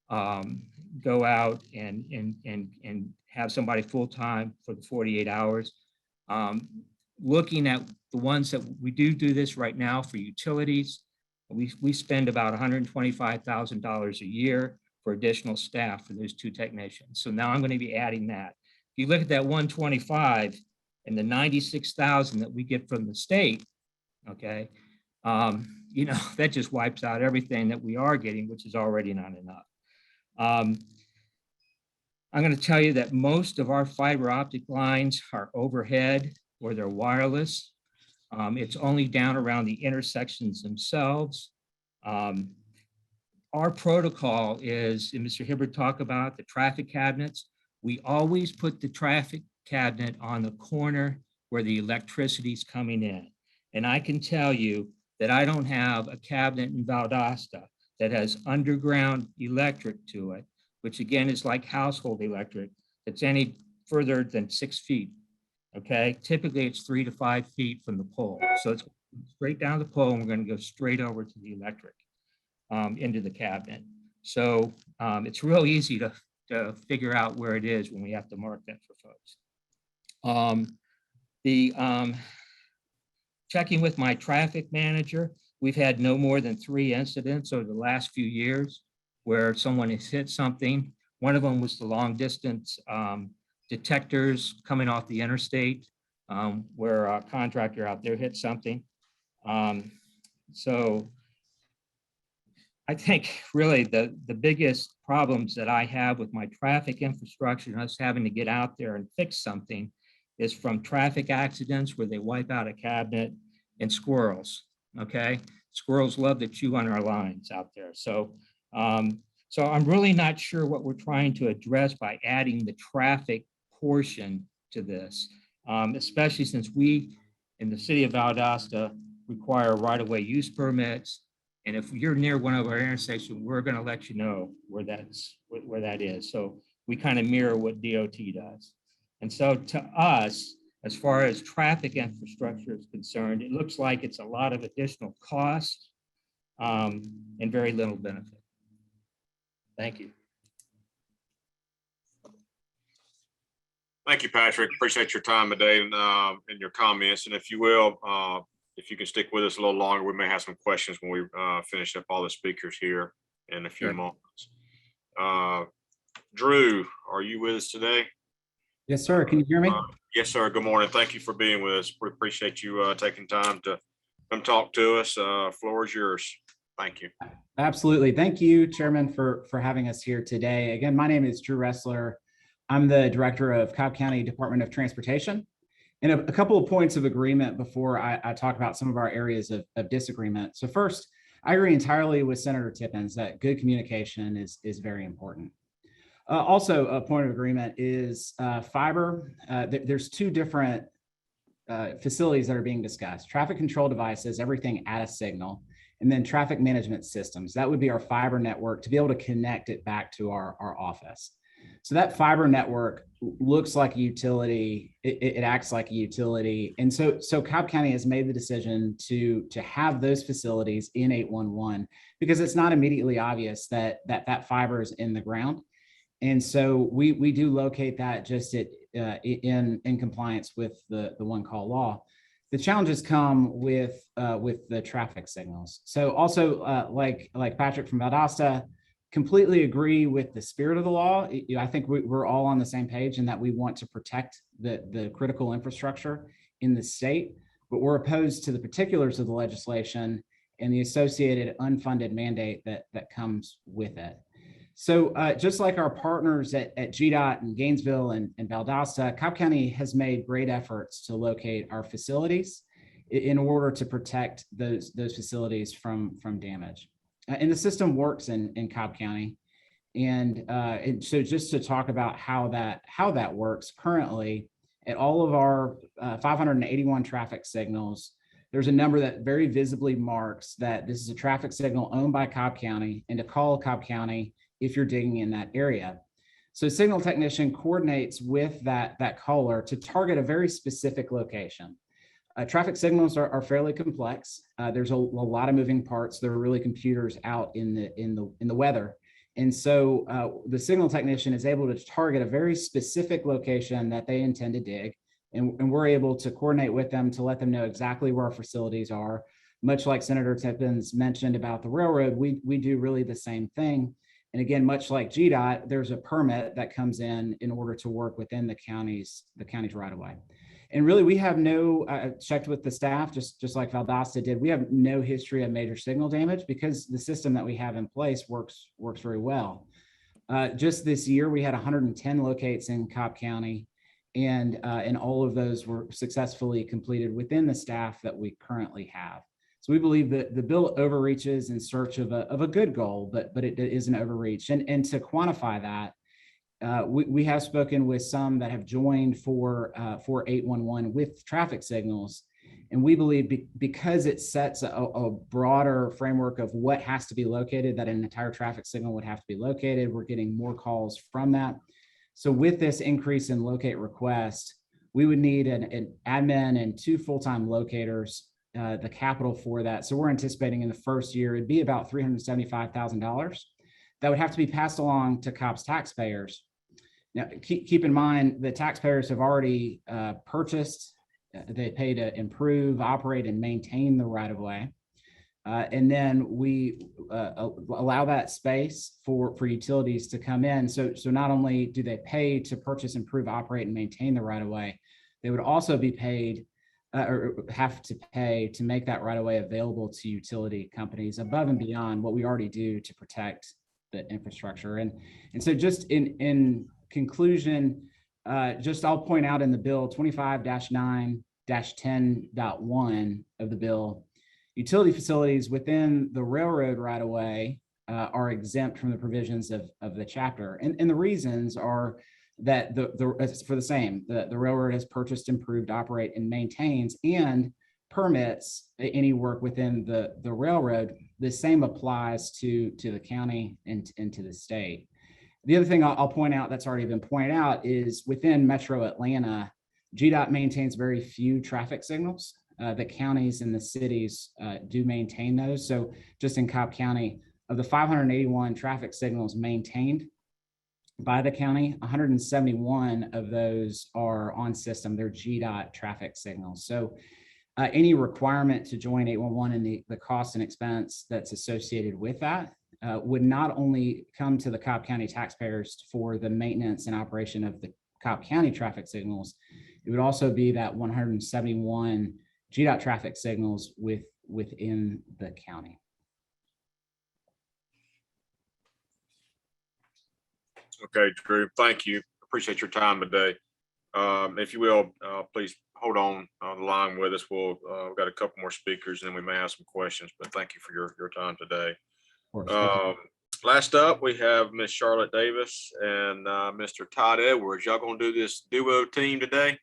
go out and have somebody full-time for the 48 hours. Looking at the ones that we do this right now for utilities, we spend about $125,000 a year for additional staff for those 2 technicians. So now I'm going to be adding that. If you look at that 125 and the 96,000 that we get from the state, okay, you know, that just wipes out everything that we are getting, which is already not enough. I'm going to tell you that most of our fiber optic lines are overhead or they're wireless. It's only down around the intersections themselves. Our protocol is, and Mr. Hibbard talked about the traffic cabinets. We always put the traffic cabinet on the corner where the electricity is coming in. And I can tell you that I don't have a cabinet in Valdosta that has underground electric to it, which again is like household electric, that's any further than 6 feet. Okay, typically it's 3 to 5 feet from the pole. So it's straight down the pole and we're going to go straight over to the electric into the cabinet. So it's real easy to figure out where it is when we have to mark that for folks. Checking with my traffic manager, we've had no more than 3 incidents over the last few years where someone has hit something. One of them was the long distance detectors coming off the interstate where a contractor out there hit something. So I think really the biggest problems that I have with my traffic infrastructure and us having to get out there and fix something is from traffic accidents where they wipe out a cabinet and squirrels, okay? Squirrels love to chew on our lines out there. So, so I'm really not sure what we're trying to address by adding the traffic portion to this, especially since we in the city of Valdosta require right-of-way use permits. And if you're near one of our intersections, we're going to let you know where that is. So we kind of mirror what DOT does. And so to us, as far as traffic infrastructure is concerned, it looks like it's a lot of additional cost and very little benefit. Thank you. Thank you, Patrick. Appreciate your time today and your comments. And if you will, if you can stick with us a little longer, we may have some questions when we finish up all the speakers here in a few moments. Drew, are you with us today? Yes, sir. Can you hear me? Yes, sir. Good morning. Thank you for being with us. We appreciate you taking time to come talk to us. Floor is yours. Thank you. Absolutely. Thank you, Chairman, for having us here today. Again, my name is Drew Ressler. I'm the Director of Cobb County Department of Transportation. And a couple of points of agreement before I talk about some of our areas of disagreement. So first, I agree entirely with Senator Tippins that good communication is very important. Also, a point of agreement is fiber. There's two different facilities that are being discussed: traffic control devices, everything at a signal, and then traffic management systems. That would be our fiber network to be able to connect it back to our office. So that fiber network looks like a utility. It acts like a utility. And so Cobb County has made the decision to have those facilities in 811 because it's not immediately obvious that fiber is in the ground. And so we do locate that just in compliance with the one call law. The challenges come with the traffic signals. So also like Patrick from Valdosta, completely agree with the spirit of the law. I think we're all on the same page in that we want to protect the critical infrastructure in the state, but we're opposed to the particulars of the legislation and the associated unfunded mandate that comes with it. So just like our partners at GDOT and Gainesville and Valdosta, Cobb County has made great efforts to locate our facilities in order to protect those facilities from damage. And the system works in Cobb County. And so just to talk about how that works currently, at all of our 581 traffic signals, there's a number that very visibly marks that this is a traffic signal owned by Cobb County and to call Cobb County if you're digging in that area. So signal technician coordinates with that caller to target a very specific location. Traffic signals are fairly complex. There's a lot of moving parts. There are really computers out in the weather. And so the signal technician is able to target a very specific location that they intend to dig. And we're able to coordinate with them to let them know exactly where our facilities are. Much like Senator Tippins mentioned about the railroad, we do really the same thing. And again, much like GDOT, there's a permit that comes in order to work within the county's right of way. And really, we have I checked with the staff, just like Valdosta did, we have no history of major signal damage because the system that we have in place works very well. Just this year, we had 110 locates in Cobb County, and all of those were successfully completed within the staff that we currently have. So we believe that the bill overreaches in search of a good goal, but it is an overreach. And to quantify that, we have spoken with some that have joined for 811 with traffic signals. And we believe because it sets a broader framework of what has to be located, that an entire traffic signal would have to be located. We're getting more calls from that. So with this increase in locate request, we would need an admin and 2 full-time locators, the capital for that. So we're anticipating in the first year, it'd be about $375,000 that would have to be passed along to Cobb's taxpayers. Now, keep in mind, the taxpayers have already purchased, they pay to improve, operate, and maintain the right-of-way. And then we allow that space for utilities to come in. So not only do they pay to purchase, improve, operate, and maintain the right-of-way, they would also be paid or have to pay to make that right-of-way available to utility companies above and beyond what we already do to protect the infrastructure. And so just in conclusion, I'll point out in the bill 25-9-10.1 of the bill, utility facilities within the railroad right-of-way are exempt from the provisions of the chapter. And the reasons are that for the same, the railroad has purchased, improved, operate, and maintains and permits any work within the railroad. The same applies to the county and to the state. The other thing I'll point out that's already been pointed out is within Metro Atlanta, GDOT maintains very few traffic signals. The counties and the cities do maintain those. So just in Cobb County, of the 581 traffic signals maintained by the county, 171 of those are on system. They're GDOT traffic signals. So any requirement to join 811 and the cost and expense that's associated with that would not only come to the Cobb County taxpayers for the maintenance and operation of the Cobb County traffic signals, it would also be that 171 GDOT traffic signals within the county. Okay, Drew, thank you. Appreciate your time today. If you will, please hold on the line with us. We've got a couple more speakers and then we may have some questions, but thank you for your time today. Last up, we have Miss Charlotte Davis and Mr. Todd Edwards. Y'all gonna do this duo team today?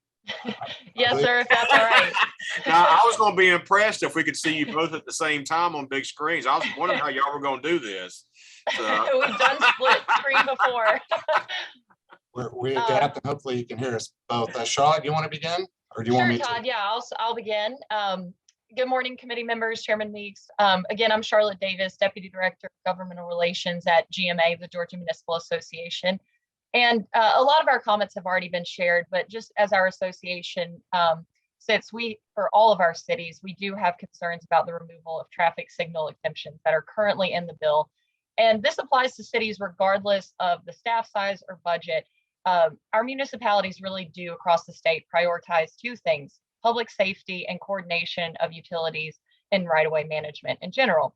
Yes, sir, if that's all right. Now, I was gonna be impressed if we could see you both at the same time on big screens. I was wondering how y'all were gonna do this. So. We've done split screen before. We adapt and hopefully you can hear us both. Charlotte, you want to begin or do you want me to? Todd, yeah, I'll begin. Good morning, committee members, Chairman Meeks. Again, I'm Charlotte Davis, Deputy Director of Governmental Relations at GMA, the Georgia Municipal Association. And a lot of our comments have already been shared, but just as our association sits, for all of our cities, we do have concerns about the removal of traffic signal exemptions that are currently in the bill. And this applies to cities regardless of the staff size or budget. Our municipalities really do across the state prioritize two things: public safety and coordination of utilities and right-of-way management in general.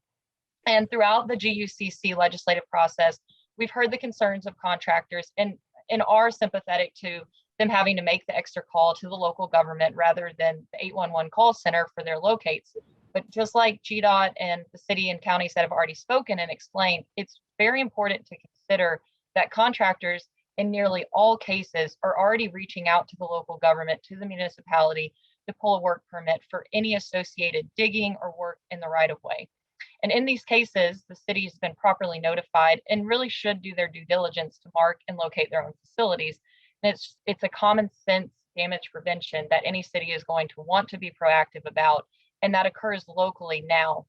And throughout the GUCC legislative process, we've heard the concerns of contractors and are sympathetic to them having to make the extra call to the local government rather than the 811 call center for their locates. But just like GDOT and the city and counties that have already spoken and explained, it's very important to consider that contractors in nearly all cases are already reaching out to the local government, to the municipality, to pull a work permit for any associated digging or work in the right of way. And in these cases, the city has been properly notified and really should do their due diligence to mark and locate their own facilities. And it's a common sense damage prevention that any city is going to want to be proactive about, and that occurs locally now.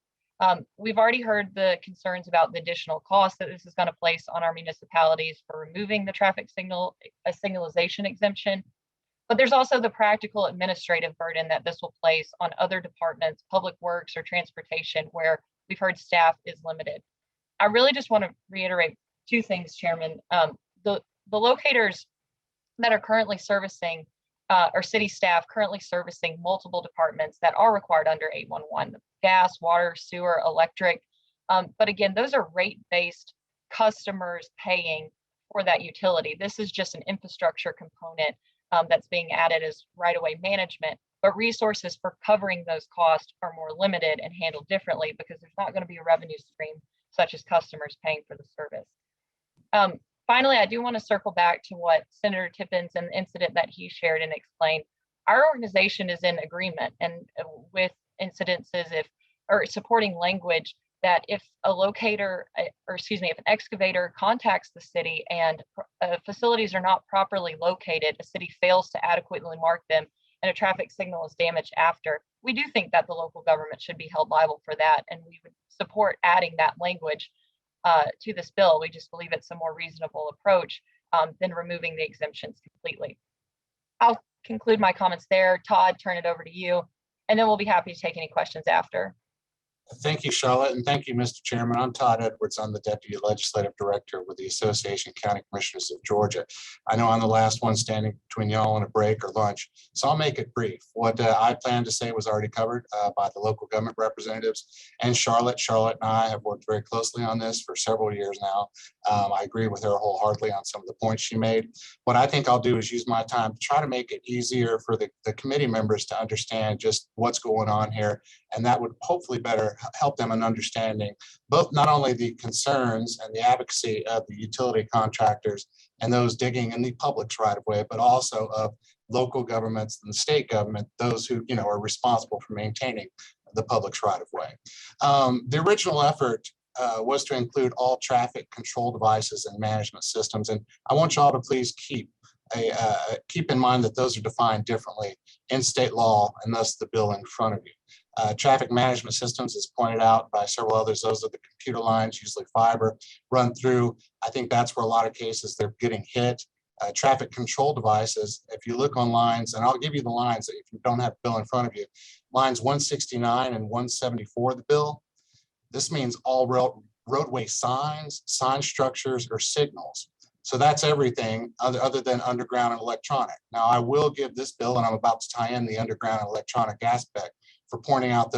We've already heard the concerns about the additional costs that this is going to place on our municipalities for removing the traffic signalization exemption. But there's also the practical administrative burden that this will place on other departments, public works or transportation, where we've heard staff is limited. I really just want to reiterate two things, Chairman. The locators that are currently servicing or city staff currently servicing multiple departments that are required under 811, gas, water, sewer, electric. But again, those are rate-based customers paying for that utility. This is just an infrastructure component that's being added as right-of-way management, but resources for covering those costs are more limited and handled differently because there's not going to be a revenue stream such as customers paying for the service. Finally, I do want to circle back to what Senator Tippins and the incident that he shared and explained. Our organization is in agreement and with incidences or supporting language that if a locator, if an excavator contacts the city and facilities are not properly located, a city fails to adequately mark them and a traffic signal is damaged after, we do think that the local government should be held liable for that. And we would support adding that language to this bill. We just believe it's a more reasonable approach than removing the exemptions completely. I'll conclude my comments there. Todd, turn it over to you, and then we'll be happy to take any questions after. Thank you, Charlotte, and thank you, Mr. Chairman. I'm Todd Edwards. I'm the Deputy Legislative Director with the Association of County Commissioners of Georgia. I know I'm the last one standing between y'all and a break or lunch, so I'll make it brief. What I planned to say was already covered by the local government representatives and Charlotte. Charlotte and I have worked very closely on this for several years now. I agree with her wholeheartedly on some of the points she made. What I think I'll do is use my time to try to make it easier for the committee members to understand just what's going on here, and that would hopefully better help them in understanding both not only the concerns and the advocacy of the utility contractors and those digging in the public's right of way, but also of local governments and the state government, those who are responsible for maintaining the public's right of way. The original effort was to include all traffic control devices and management systems, and I want y'all to please keep in mind that those are defined differently in state law and thus the bill in front of you. Traffic management systems, as pointed out by several others, those are the computer lines, usually fiber, run through. I think that's where a lot of cases they're getting hit. Traffic control devices, if you look on lines, and I'll give you the lines if you don't have the bill in front of you, lines 169 and 174 of the bill. This means all roadway signs, sign structures, or signals. So that's everything other than underground and electronic. Now, I will give this bill, and I'm about to tie in the underground and electronic aspect for pointing out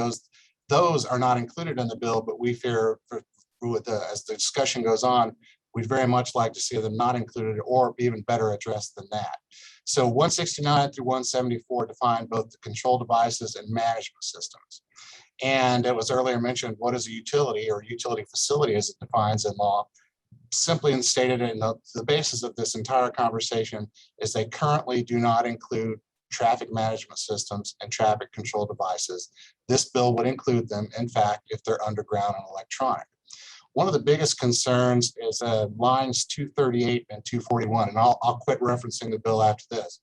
those are not included in the bill, but we fear as the discussion goes on, we'd very much like to see them not included or even better addressed than that. So 169 through 174 define both the control devices and management systems. And it was earlier mentioned, what is a utility or utility facility as it defines in law? Simply stated in the basis of this entire conversation is they currently do not include traffic management systems and traffic control devices. This bill would include them, in fact, if they're underground and electronic. One of the biggest concerns is lines 238 and 241, and I'll quit referencing the bill after this.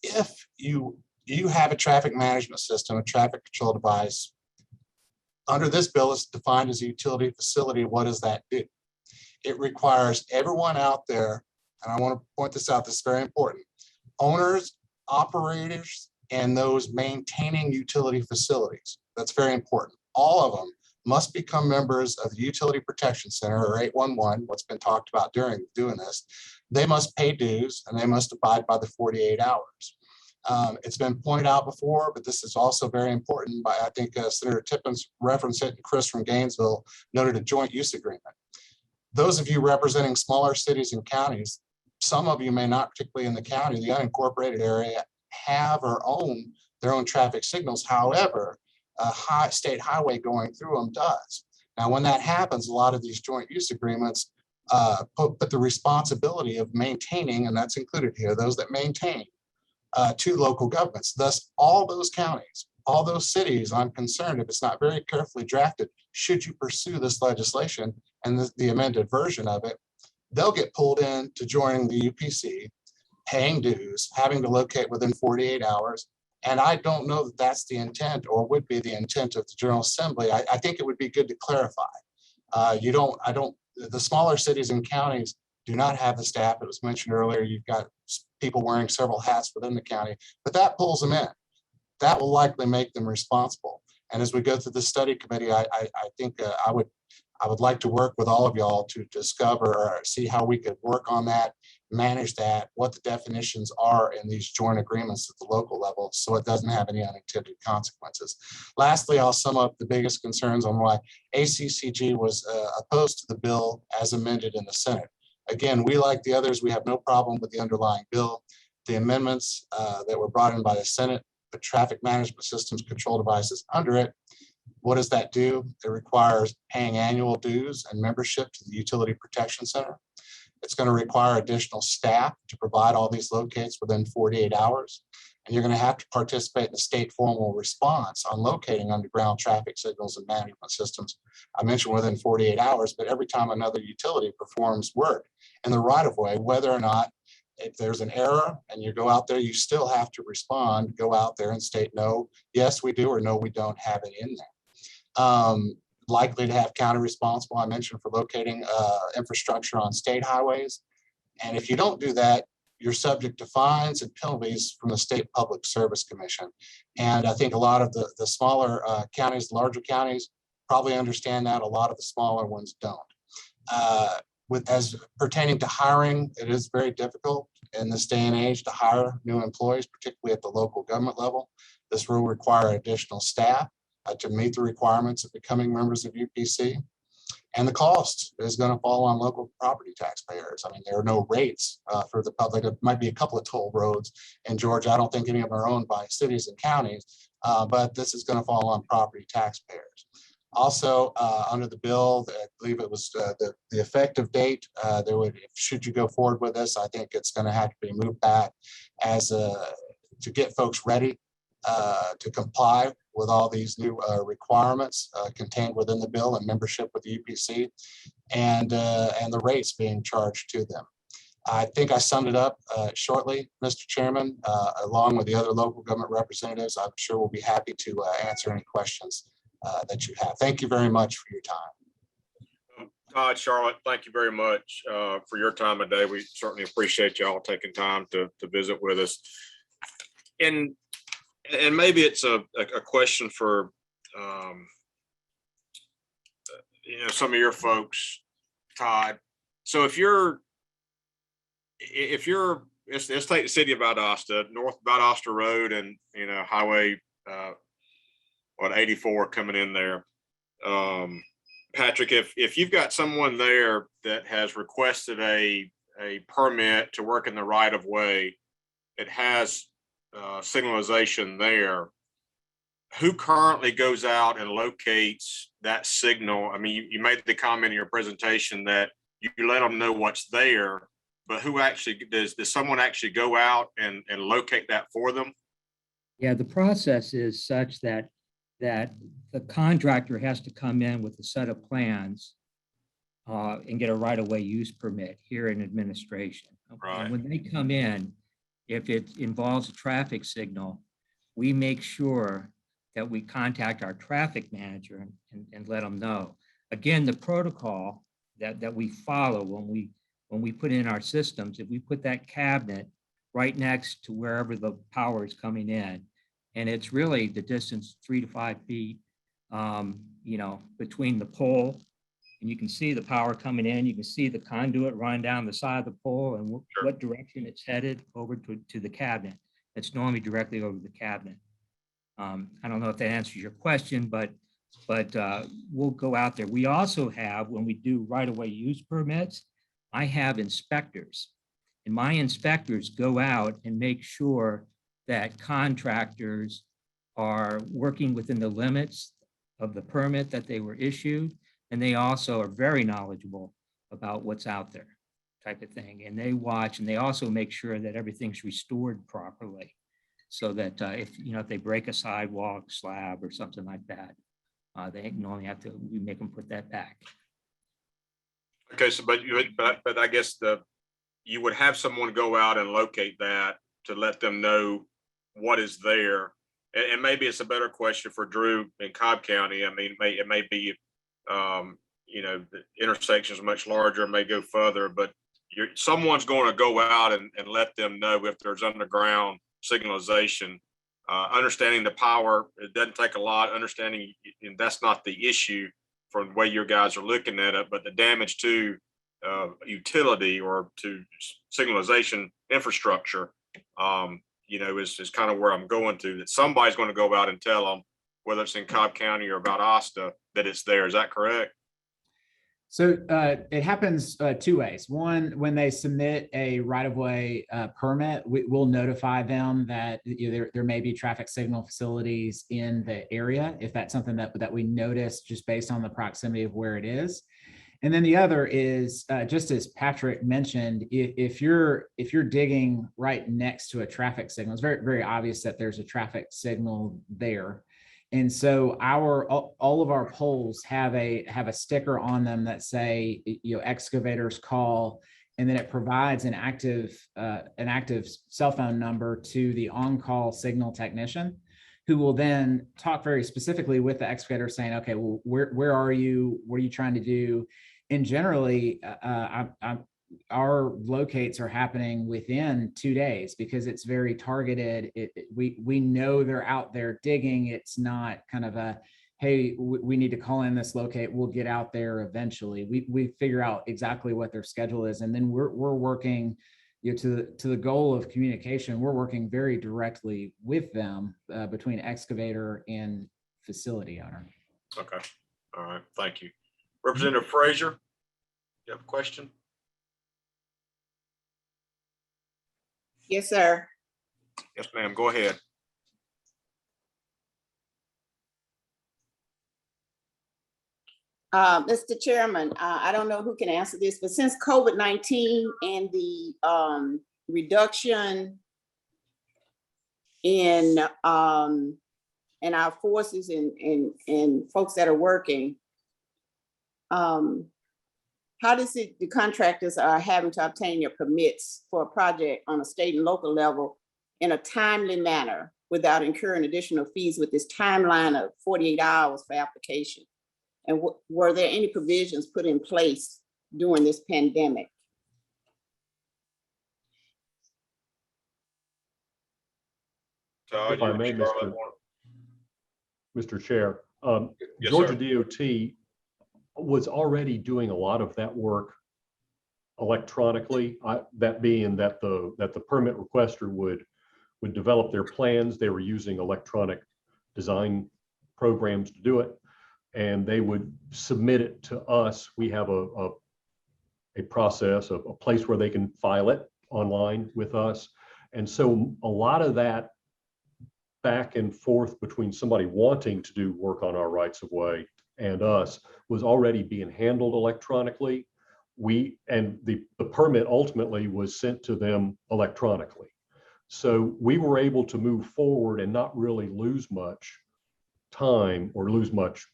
If you have a traffic management system, a traffic control device, under this bill is defined as a utility facility. What does that do? It requires everyone out there, and I want to point this out, this is very important, owners, operators, and those maintaining utility facilities. That's very important. All of them must become members of the Utility Protection Center, or 811, what's been talked about during doing this. They must pay dues and they must abide by the 48 hours. It's been pointed out before, but this is also very important. I think Senator Tippins referenced it, and Chris from Gainesville noted a joint use agreement. Those of you representing smaller cities and counties, some of you may not, particularly in the county, the unincorporated area, have or own their own traffic signals. However, a state highway going through them does. Now, when that happens, a lot of these joint use agreements put the responsibility of maintaining, and that's included here, those that maintain, to local governments. Thus, all those counties, all those cities, I'm concerned if it's not very carefully drafted, should you pursue this legislation and the amended version of it, they'll get pulled in to joining the UPC, paying dues, having to locate within 48 hours. And I don't know that that's the intent or would be the intent of the General Assembly. I think it would be good to clarify. The smaller cities and counties do not have the staff. It was mentioned earlier, you've got people wearing several hats within the county, but that pulls them in. That will likely make them responsible. And as we go through the study committee, I think I would like to work with all of y'all to discover or see how we could work on that, manage that, what the definitions are in these joint agreements at the local level, so it doesn't have any unintended consequences. Lastly, I'll sum up the biggest concerns on why ACCG was opposed to the bill as amended in the Senate. Again, we, like the others, we have no problem with the underlying bill. The amendments that were brought in by the Senate, the traffic management systems control devices under it. What does that do? It requires paying annual dues and membership to the Utility Protection Center. It's going to require additional staff to provide all these locates within 48 hours. And you're going to have to participate in the state formal response on locating underground traffic signals and management systems. I mentioned within 48 hours, but every time another utility performs work in the right of way, whether or not if there's an error and you go out there, you still have to respond, go out there and state, no, yes, we do, or no, we don't have it in there. Likely to have county responsible, I mentioned, for locating infrastructure on state highways. And if you don't do that, you're subject to fines and penalties from the State Public Service Commission. And I think a lot of the smaller counties, larger counties, probably understand that. A lot of the smaller ones don't. As pertaining to hiring, it is very difficult in this day and age to hire new employees, particularly at the local government level. This will require additional staff to meet the requirements of becoming members of UPC. And the cost is going to fall on local property taxpayers. I mean, there are no rates for the public. There might be a couple of toll roads in Georgia. I don't think any of them are owned by cities and counties, but this is going to fall on property taxpayers. Also, under the bill, I believe it was the effective date, should you go forward with this, I think it's going to have to be moved back to get folks ready to comply with all these new requirements contained within the bill and membership with the UPC and the rates being charged to them. I think I summed it up shortly, Mr. Chairman, along with the other local government representatives. I'm sure we'll be happy to answer any questions that you have. Thank you very much for your time. Todd, Charlotte, thank you very much for your time today. We certainly appreciate y'all taking time to visit with us. And maybe it's a question for some of your folks, Todd. So if you're, let's take the city of Valdosta, North Valdosta Road and, Highway, 84 coming in there. Patrick, if you've got someone there that has requested a permit to work in the right of way, it has signalization there. Who currently goes out and locates that signal? I mean, you made the comment in your presentation that you let them know what's there, but who actually does someone actually go out and locate that for them? Yeah, the process is such that the contractor has to come in with a set of plans and get a right-of-way use permit here in administration. Right. And when they come in, if it involves a traffic signal, we make sure that we contact our traffic manager and let them know. Again, the protocol that we follow when we put in our systems, if we put that cabinet right next to wherever the power is coming in, and it's really the distance 3 to 5 feet, between the pole, and you can see the power coming in, you can see the conduit running down the side of the pole and what direction it's headed over to the cabinet. It's normally directly over the cabinet. I don't know if that answers your question, but we'll go out there. We also have, when we do right-of-way use permits, I have inspectors, and my inspectors go out and make sure that contractors are working within the limits of the permit that they were issued, and they also are very knowledgeable about what's out there, type of thing. And they watch, and they also make sure that everything's restored properly, so that if they break a sidewalk slab or something like that, they normally we make them put that back. Okay, so but I guess you would have someone go out and locate that to let them know what is there. And maybe it's a better question for Drew in Cobb County. I mean, it may be, the intersection is much larger, may go further, but someone's going to go out and let them know if there's underground signalization. Understanding the power, it doesn't take a lot. Understanding, and that's not the issue from the way your guys are looking at it, but the damage to utility or to signalization infrastructure, is kind of where I'm going to. That somebody's going to go out and tell them, whether it's in Cobb County or Valdosta, that it's there. Is that correct? So it happens two ways. One, when they submit a right-of-way permit, we'll notify them that there may be traffic signal facilities in the area, if that's something that we notice just based on the proximity of where it is. And then the other is, just as Patrick mentioned, if you're digging right next to a traffic signal, it's very, very obvious that there's a traffic signal there. And so all of our poles have a sticker on them that say, excavators call, and then it provides an active cell phone number to the on-call signal technician, who will then talk very specifically with the excavator saying, okay, well, where are you? What are you trying to do? And generally, our locates are happening within 2 days because it's very targeted. We know they're out there digging. It's not kind of a, hey, we need to call in this locate. We'll get out there eventually. We figure out exactly what their schedule is, and then we're working, to the goal of communication. We're working very directly with them between excavator and facility owner. Okay. All right. Thank you. Representative Frazier, you have a question? Yes, sir. Yes, ma'am. Go ahead. Mr. Chairman, I don't know who can answer this, but since COVID-19 and the reduction in our forces and folks that are working, how does the contractors are having to obtain your permits for a project on a state and local level in a timely manner without incurring additional fees with this timeline of 48 hours for application? And were there any provisions put in place during this pandemic? Todd, if I may, Mr. Chair, Yes, Georgia sir. DOT was already doing a lot of that work electronically. That being that the permit requester would develop their plans. They were using electronic design programs to do it, and they would submit it to us. We have a process, a place where they can file it online with us. And so a lot of that back and forth between somebody wanting to do work on our rights of way and us was already being handled electronically. The permit ultimately was sent to them electronically. So we were able to move forward and not really lose much time or lose much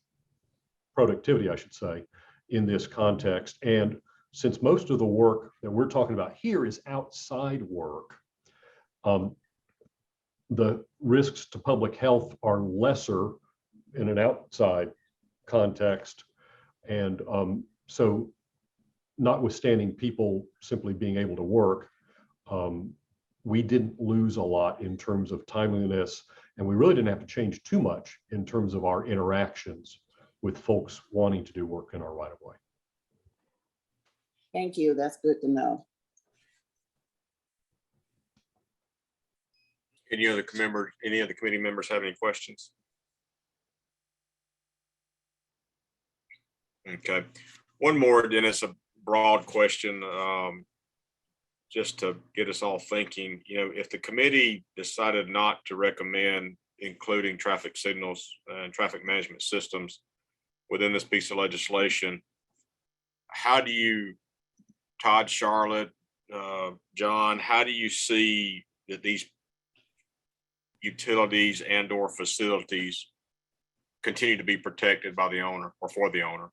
productivity, I should say, in this context. And since most of the work that we're talking about here is outside work, the risks to public health are lesser in an outside context. And so notwithstanding people simply being able to work, we didn't lose a lot in terms of timeliness, and we really didn't have to change too much in terms of our interactions with folks wanting to do work in our right of way. Thank you. That's good to know. Any other committee members have any questions? Okay, one more, Dennis, a broad question, just to get us all thinking. If the committee decided not to recommend including traffic signals and traffic management systems within this piece of legislation, how do you, Todd, Charlotte, John, how do you see that these utilities and or facilities continue to be protected by the owner or for the owner?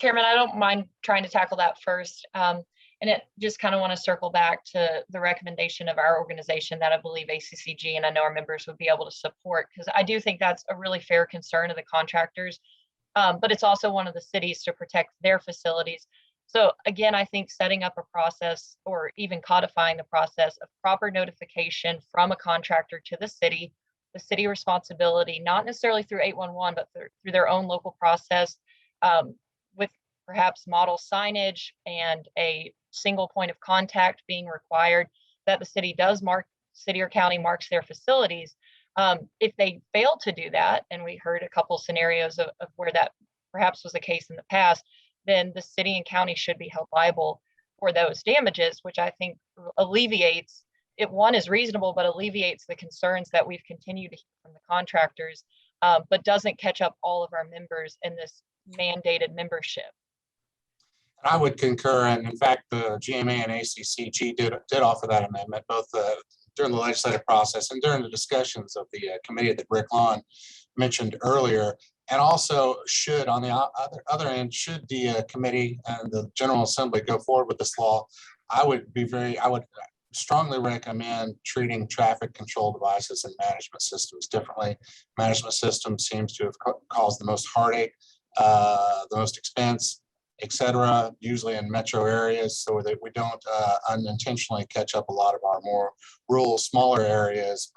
Chairman, I don't mind trying to tackle that first. And it just kind of want to circle back to the recommendation of our organization that I believe ACCG and I know our members would be able to support, because I do think that's a really fair concern of the contractors. But it's also one of the cities to protect their facilities. So again, I think setting up a process or even codifying the process of proper notification from a contractor to the city responsibility, not necessarily through 811, but through their own local process, with perhaps model signage and a single point of contact being required, that the city or county marks their facilities. If they fail to do that, and we heard a couple scenarios of where that perhaps was the case in the past, then the city and county should be held liable for those damages, which I think alleviates it. One is reasonable, but alleviates the concerns that we've continued to hear from the contractors, but doesn't catch up all of our members in this mandated membership. I would concur, and in fact, the GMA and ACCG did offer that amendment, both during the legislative process and during the discussions of the committee that Rick Lawn mentioned earlier. And also should, on the other end, should the committee and the General Assembly go forward with this law, I would strongly recommend treating traffic control devices and management systems differently. Management systems seems to have caused the most heartache, the most expense, etc., usually in metro areas, so that we don't unintentionally catch up a lot of our more rural, smaller areas,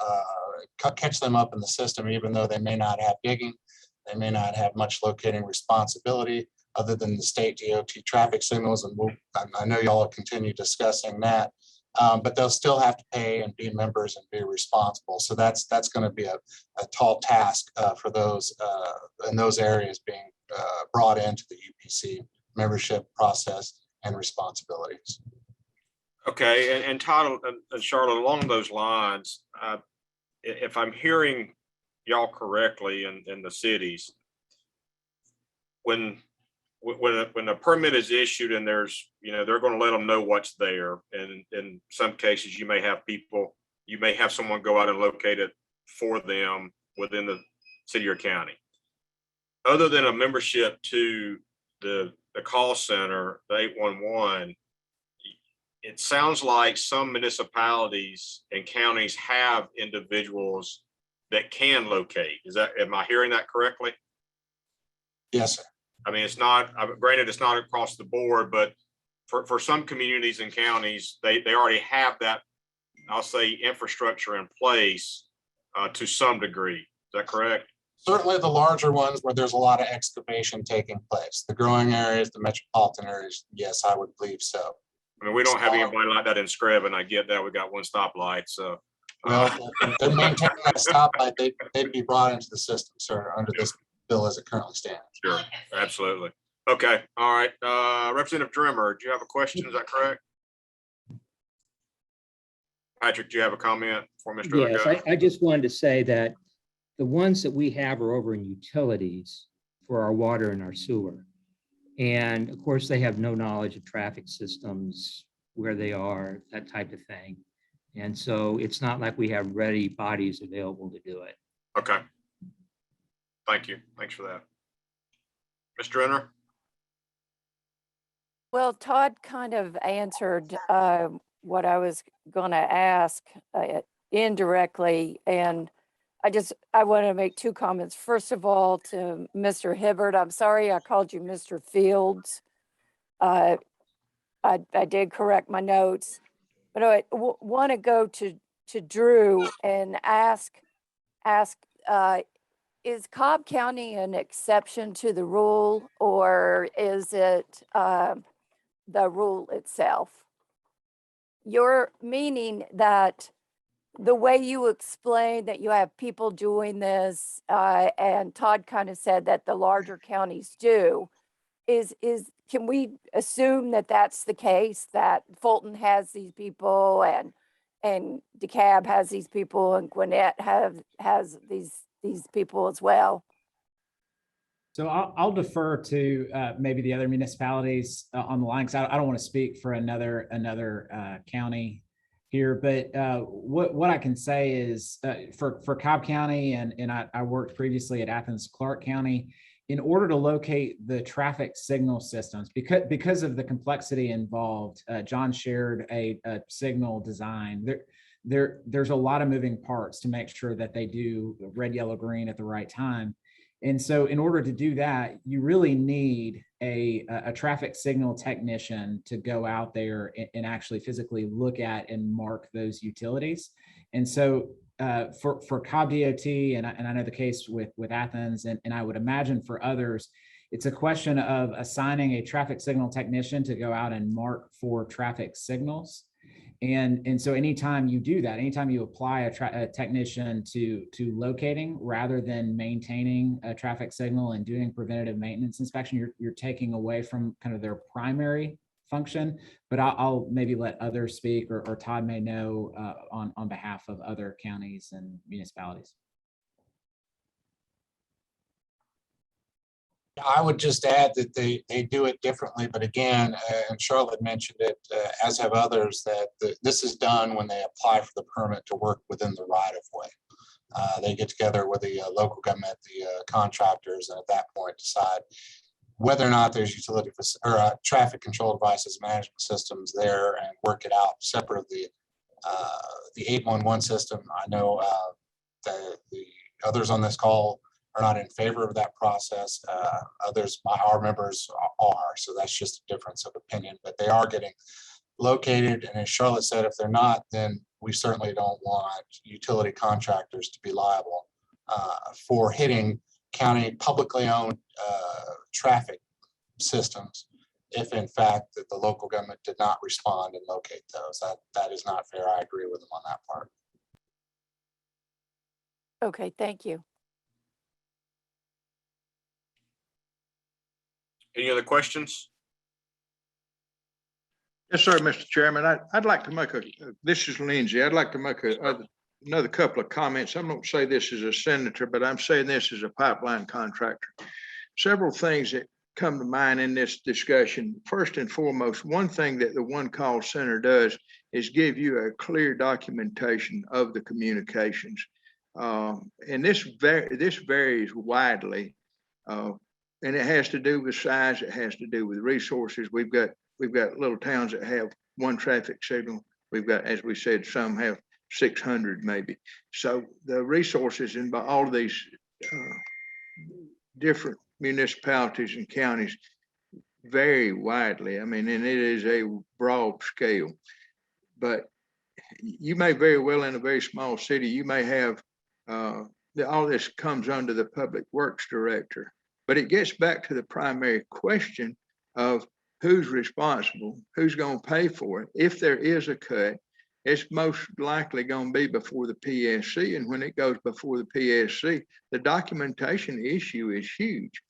catch them up in the system, even though they may not have digging, they may not have much locating responsibility other than the state DOT traffic signals, and I know y'all will continue discussing that, but they'll still have to pay and be members and be responsible. So that's going to be a tall task for those in those areas being brought into the UPC membership process and responsibilities. Okay, and Todd and Charlotte, along those lines, if I'm hearing y'all correctly in the cities, when a permit is issued and there's, they're going to let them know what's there. And in some cases, you may have someone go out and locate it for them within the city or county. Other than a membership to the call center, the 811, it sounds like some municipalities and counties have individuals that can locate. Am I hearing that correctly? Yes, sir. I mean, it's not, granted, it's not across the board, but for some communities and counties, they already have that, I'll say, infrastructure in place to some degree. Is that correct? Certainly the larger ones where there's a lot of excavation taking place. The growing areas, the metropolitan areas, yes, I would believe so. I mean, we don't have anybody like that in Scrub, and I get that. We got one stoplight, so. Well, if they're maintaining that stoplight, they'd be brought into the system, sir, under this bill as it currently stands. Sure, absolutely. Okay, all right. Representative Drimmer, do you have a question? Is that correct? Patrick, do you have a comment for Mr. Yes, I just wanted to say that the ones that we have are over in utilities for our water and our sewer. And of course, they have no knowledge of traffic systems, where they are, that type of thing. And so it's not like we have ready bodies available to do it. Okay. Thank you. Thanks for that. Mr. Renner? Well, Todd kind of answered what I was going to ask indirectly. And I want to make two comments. First of all, to Mr. Hibbert, I'm sorry I called you Mr. Fields. I did correct my notes, but I want to go to Drew and ask, is Cobb County an exception to the rule, or is it the rule itself? You're meaning that the way you explain that you have people doing this, and Todd kind of said that the larger counties do, can we assume that that's the case, that Fulton has these people and DeKalb has these people and Gwinnett has these people as well? So I'll defer to maybe the other municipalities on the line, because I don't want to speak for another county here. But what I can say is for Cobb County, and I worked previously at Athens Clarke County, in order to locate the traffic signal systems, because of the complexity involved, John shared a signal design. There's a lot of moving parts to make sure that they do red, yellow, green at the right time. And so in order to do that, you really need a traffic signal technician to go out there and actually physically look at and mark those utilities. And so for Cobb DOT, and I know the case with Athens, and I would imagine for others, it's a question of assigning a traffic signal technician to go out and mark for traffic signals. And so anytime you do that, anytime you apply a technician to locating rather than maintaining a traffic signal and doing preventative maintenance inspection, you're taking away from kind of their primary function. But I'll maybe let others speak, or Todd may know on behalf of other counties and municipalities. I would just add that they do it differently, but again, and Charlotte mentioned it, as have others, that this is done when they apply for the permit to work within the right of way. They get together with the local government, the contractors, and at that point decide whether or not there's utility or traffic control devices, management systems there, and work it out separate of the 811 system. I know the others on this call are not in favor of that process. Others, our members are, so that's just a difference of opinion, but they are getting located. And as Charlotte said, if they're not, then we certainly don't want utility contractors to be liable for hitting county publicly owned traffic systems if in fact that the local government did not respond and locate those. That is not fair. I agree with them on that part. Okay, thank you. Any other questions? Yes, sir, Mr. Chairman. I'd like to make this is Lindsay. I'd like to make another couple of comments. I'm not saying this as a senator, but I'm saying this as a pipeline contractor. Several things that come to mind in this discussion. First and foremost, one thing that the One Call Center does is give you a clear documentation of the communications. And this varies widely. And it has to do with size. It has to do with resources. We've got little towns that have one traffic signal. We've got, as we said, some have 600 maybe. So the resources in all of these different municipalities and counties vary widely. I mean, and it is a broad scale. But you may very well, in a very small city, you may have all this comes under the Public Works Director. But it gets back to the primary question of who's responsible, who's going to pay for it. If there is a cut, it's most likely going to be before the PSC. And when it goes before the PSC, the documentation issue is huge.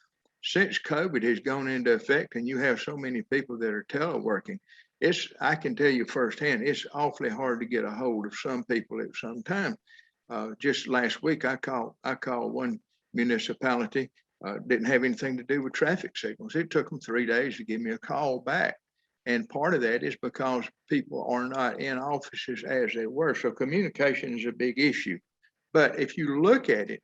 Since COVID has gone into effect and you have so many people that are teleworking, I can tell you firsthand, it's awfully hard to get a hold of some people at some time. Just last week, I called one municipality, didn't have anything to do with traffic signals. It took them 3 days to give me a call back. And part of that is because people are not in offices as they were. So communication is a big issue. But if you look at it,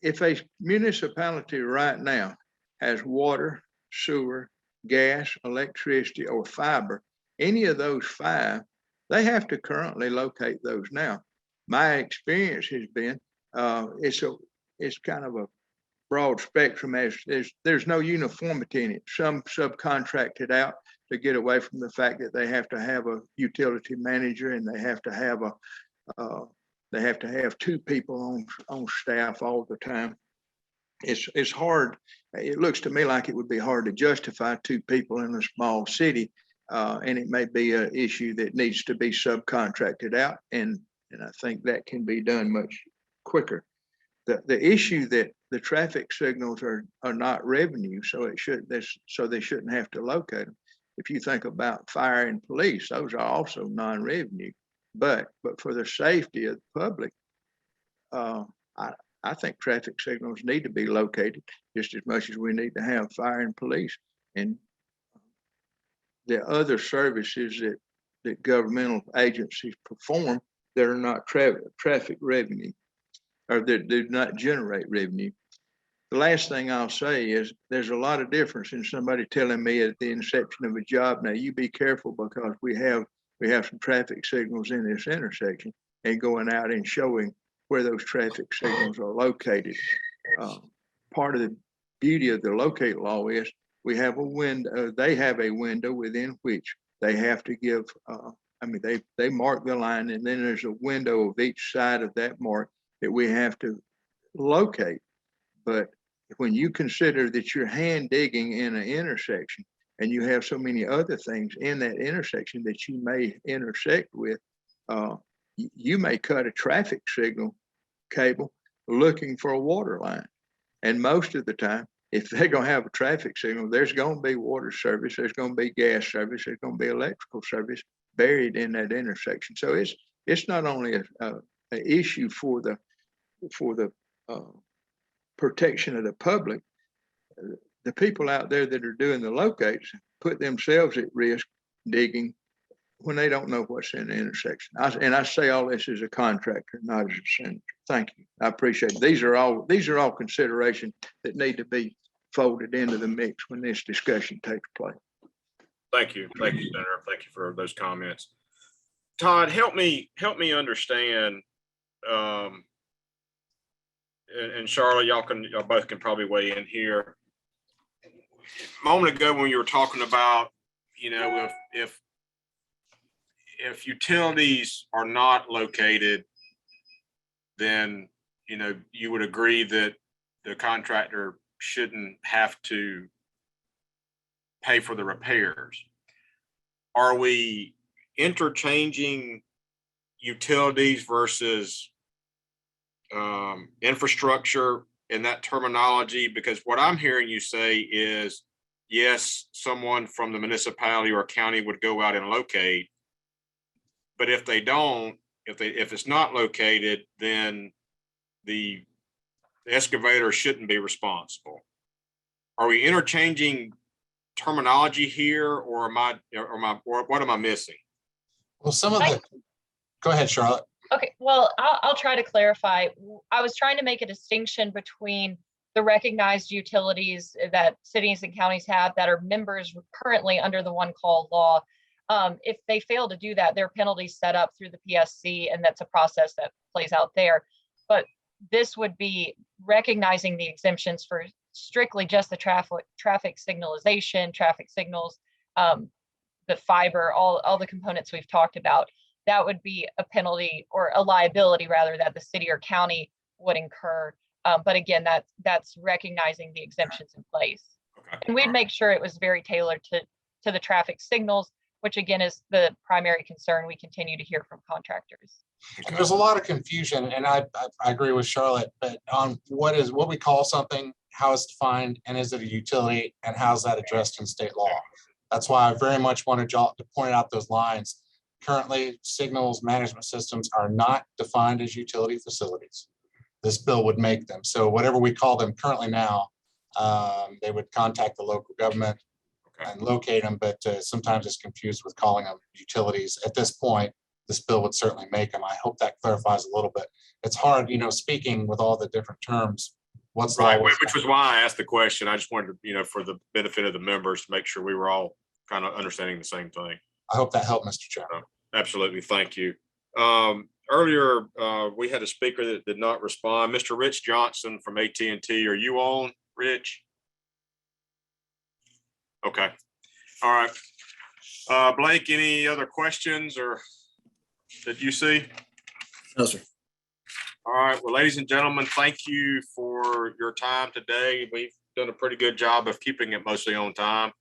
if a municipality right now has water, sewer, gas, electricity, or fiber, any of those 5, they have to currently locate those now. My experience has been it's kind of a broad spectrum, as there's no uniformity in it. Some subcontracted out to get away from the fact that they have to have a utility manager and they have to have 2 people on staff all the time. It's hard. It looks to me like it would be hard to justify 2 people in a small city, and it may be an issue that needs to be subcontracted out, and I think that can be done much quicker. The issue that the traffic signals are not revenue, so they shouldn't have to locate them. If you think about fire and police, those are also non-revenue. But for the safety of the public, I think traffic signals need to be located just as much as we need to have fire and police. And the other services that governmental agencies perform that are not traffic revenue, or that do not generate revenue. The last thing I'll say is there's a lot of difference in somebody telling me at the inception of a job, now you be careful because we have some traffic signals in this intersection, and going out and showing where those traffic signals are located. Part of the beauty of the locate law is we have a window, they have a window within which they have to give, they mark the line, and then there's a window of each side of that mark that we have to locate. But when you consider that you're hand digging in an intersection and you have so many other things in that intersection that you may intersect with, you may cut a traffic signal cable looking for a water line. And most of the time, if they're going to have a traffic signal, there's going to be water service, there's going to be gas service, there's going to be electrical service buried in that intersection. So it's not only an issue for the protection of the public. The people out there that are doing the locates put themselves at risk digging when they don't know what's in the intersection. I say all this as a contractor, not as a senator. Thank you. I appreciate it. These are all considerations that need to be folded into the mix when this discussion takes place. Thank you, Senator. Thank you for those comments. Todd, help me understand. And Charlotte, y'all both can probably weigh in here. A moment ago, when you were talking about, if utilities are not located, then you would agree that the contractor shouldn't have to pay for the repairs. Are we interchanging utilities versus infrastructure in that terminology? Because what I'm hearing you say is, yes, someone from the municipality or county would go out and locate, but if they don't, if it's not located, then the excavator shouldn't be responsible. Are we interchanging terminology here, or what am I missing? Well, go ahead, Charlotte. Okay, well, I'll try to clarify. I was trying to make a distinction between the recognized utilities that cities and counties have that are members currently under the one call law. If they fail to do that, there are penalties set up through the PSC, and that's a process that plays out there. But this would be recognizing the exemptions for strictly just the traffic signalization, traffic signals, the fiber, all the components we've talked about. that would be a penalty or a liability rather that the city or county would incur. But again, that's recognizing the exemptions in place. And we'd make sure it was very tailored to the traffic signals, which again is the primary concern we continue to hear from contractors. And there's a lot of confusion, and I agree with Charlotte, but on what we call something, how it's defined, and is it a utility, and how's that addressed in state law? That's why I very much wanted y'all to point out those lines. Currently, signals management systems are not defined as utility facilities. This bill would make them. So whatever we call them currently now, they would contact the local government and locate them, but sometimes it's confused with calling them utilities. At this point, this bill would certainly make them. I hope that clarifies a little bit. It's hard, speaking with all the different terms. What's right, which was why I asked the question. I just wanted to, for the benefit of the members, to make sure we were all kind of understanding the same thing. I hope that helped, Mr. Chairman. Absolutely, thank you. Earlier, we had a speaker that did not respond. Mr. Rich Johnson from AT&T, are you on, Rich? Okay, all right. Blake, any other questions or that you see? No, sir. All right, well, ladies and gentlemen, thank you for your time today. We've done a pretty good job of keeping it mostly on time.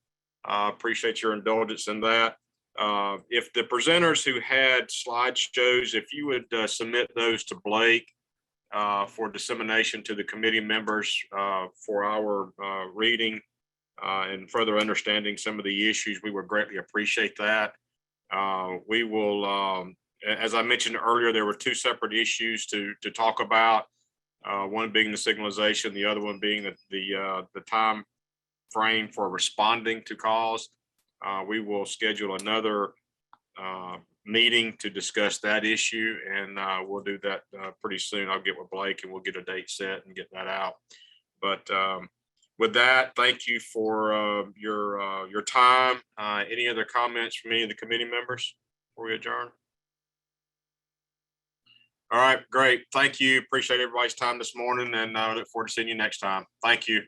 Appreciate your indulgence in that. If the presenters who had slideshows, if you would submit those to Blake for dissemination to the committee members for our reading and further understanding some of the issues, we would greatly appreciate that. We will, as I mentioned earlier, there were two separate issues to talk about. One being the signalization, the other one being the time frame for responding to calls. We will schedule another meeting to discuss that issue, and we'll do that pretty soon. I'll get with Blake and we'll get a date set and get that out. But with that, thank you for your time. Any other comments from any of the committee members before we adjourn? All right, great. Thank you. Appreciate everybody's time this morning, and I look forward to seeing you next time. Thank you.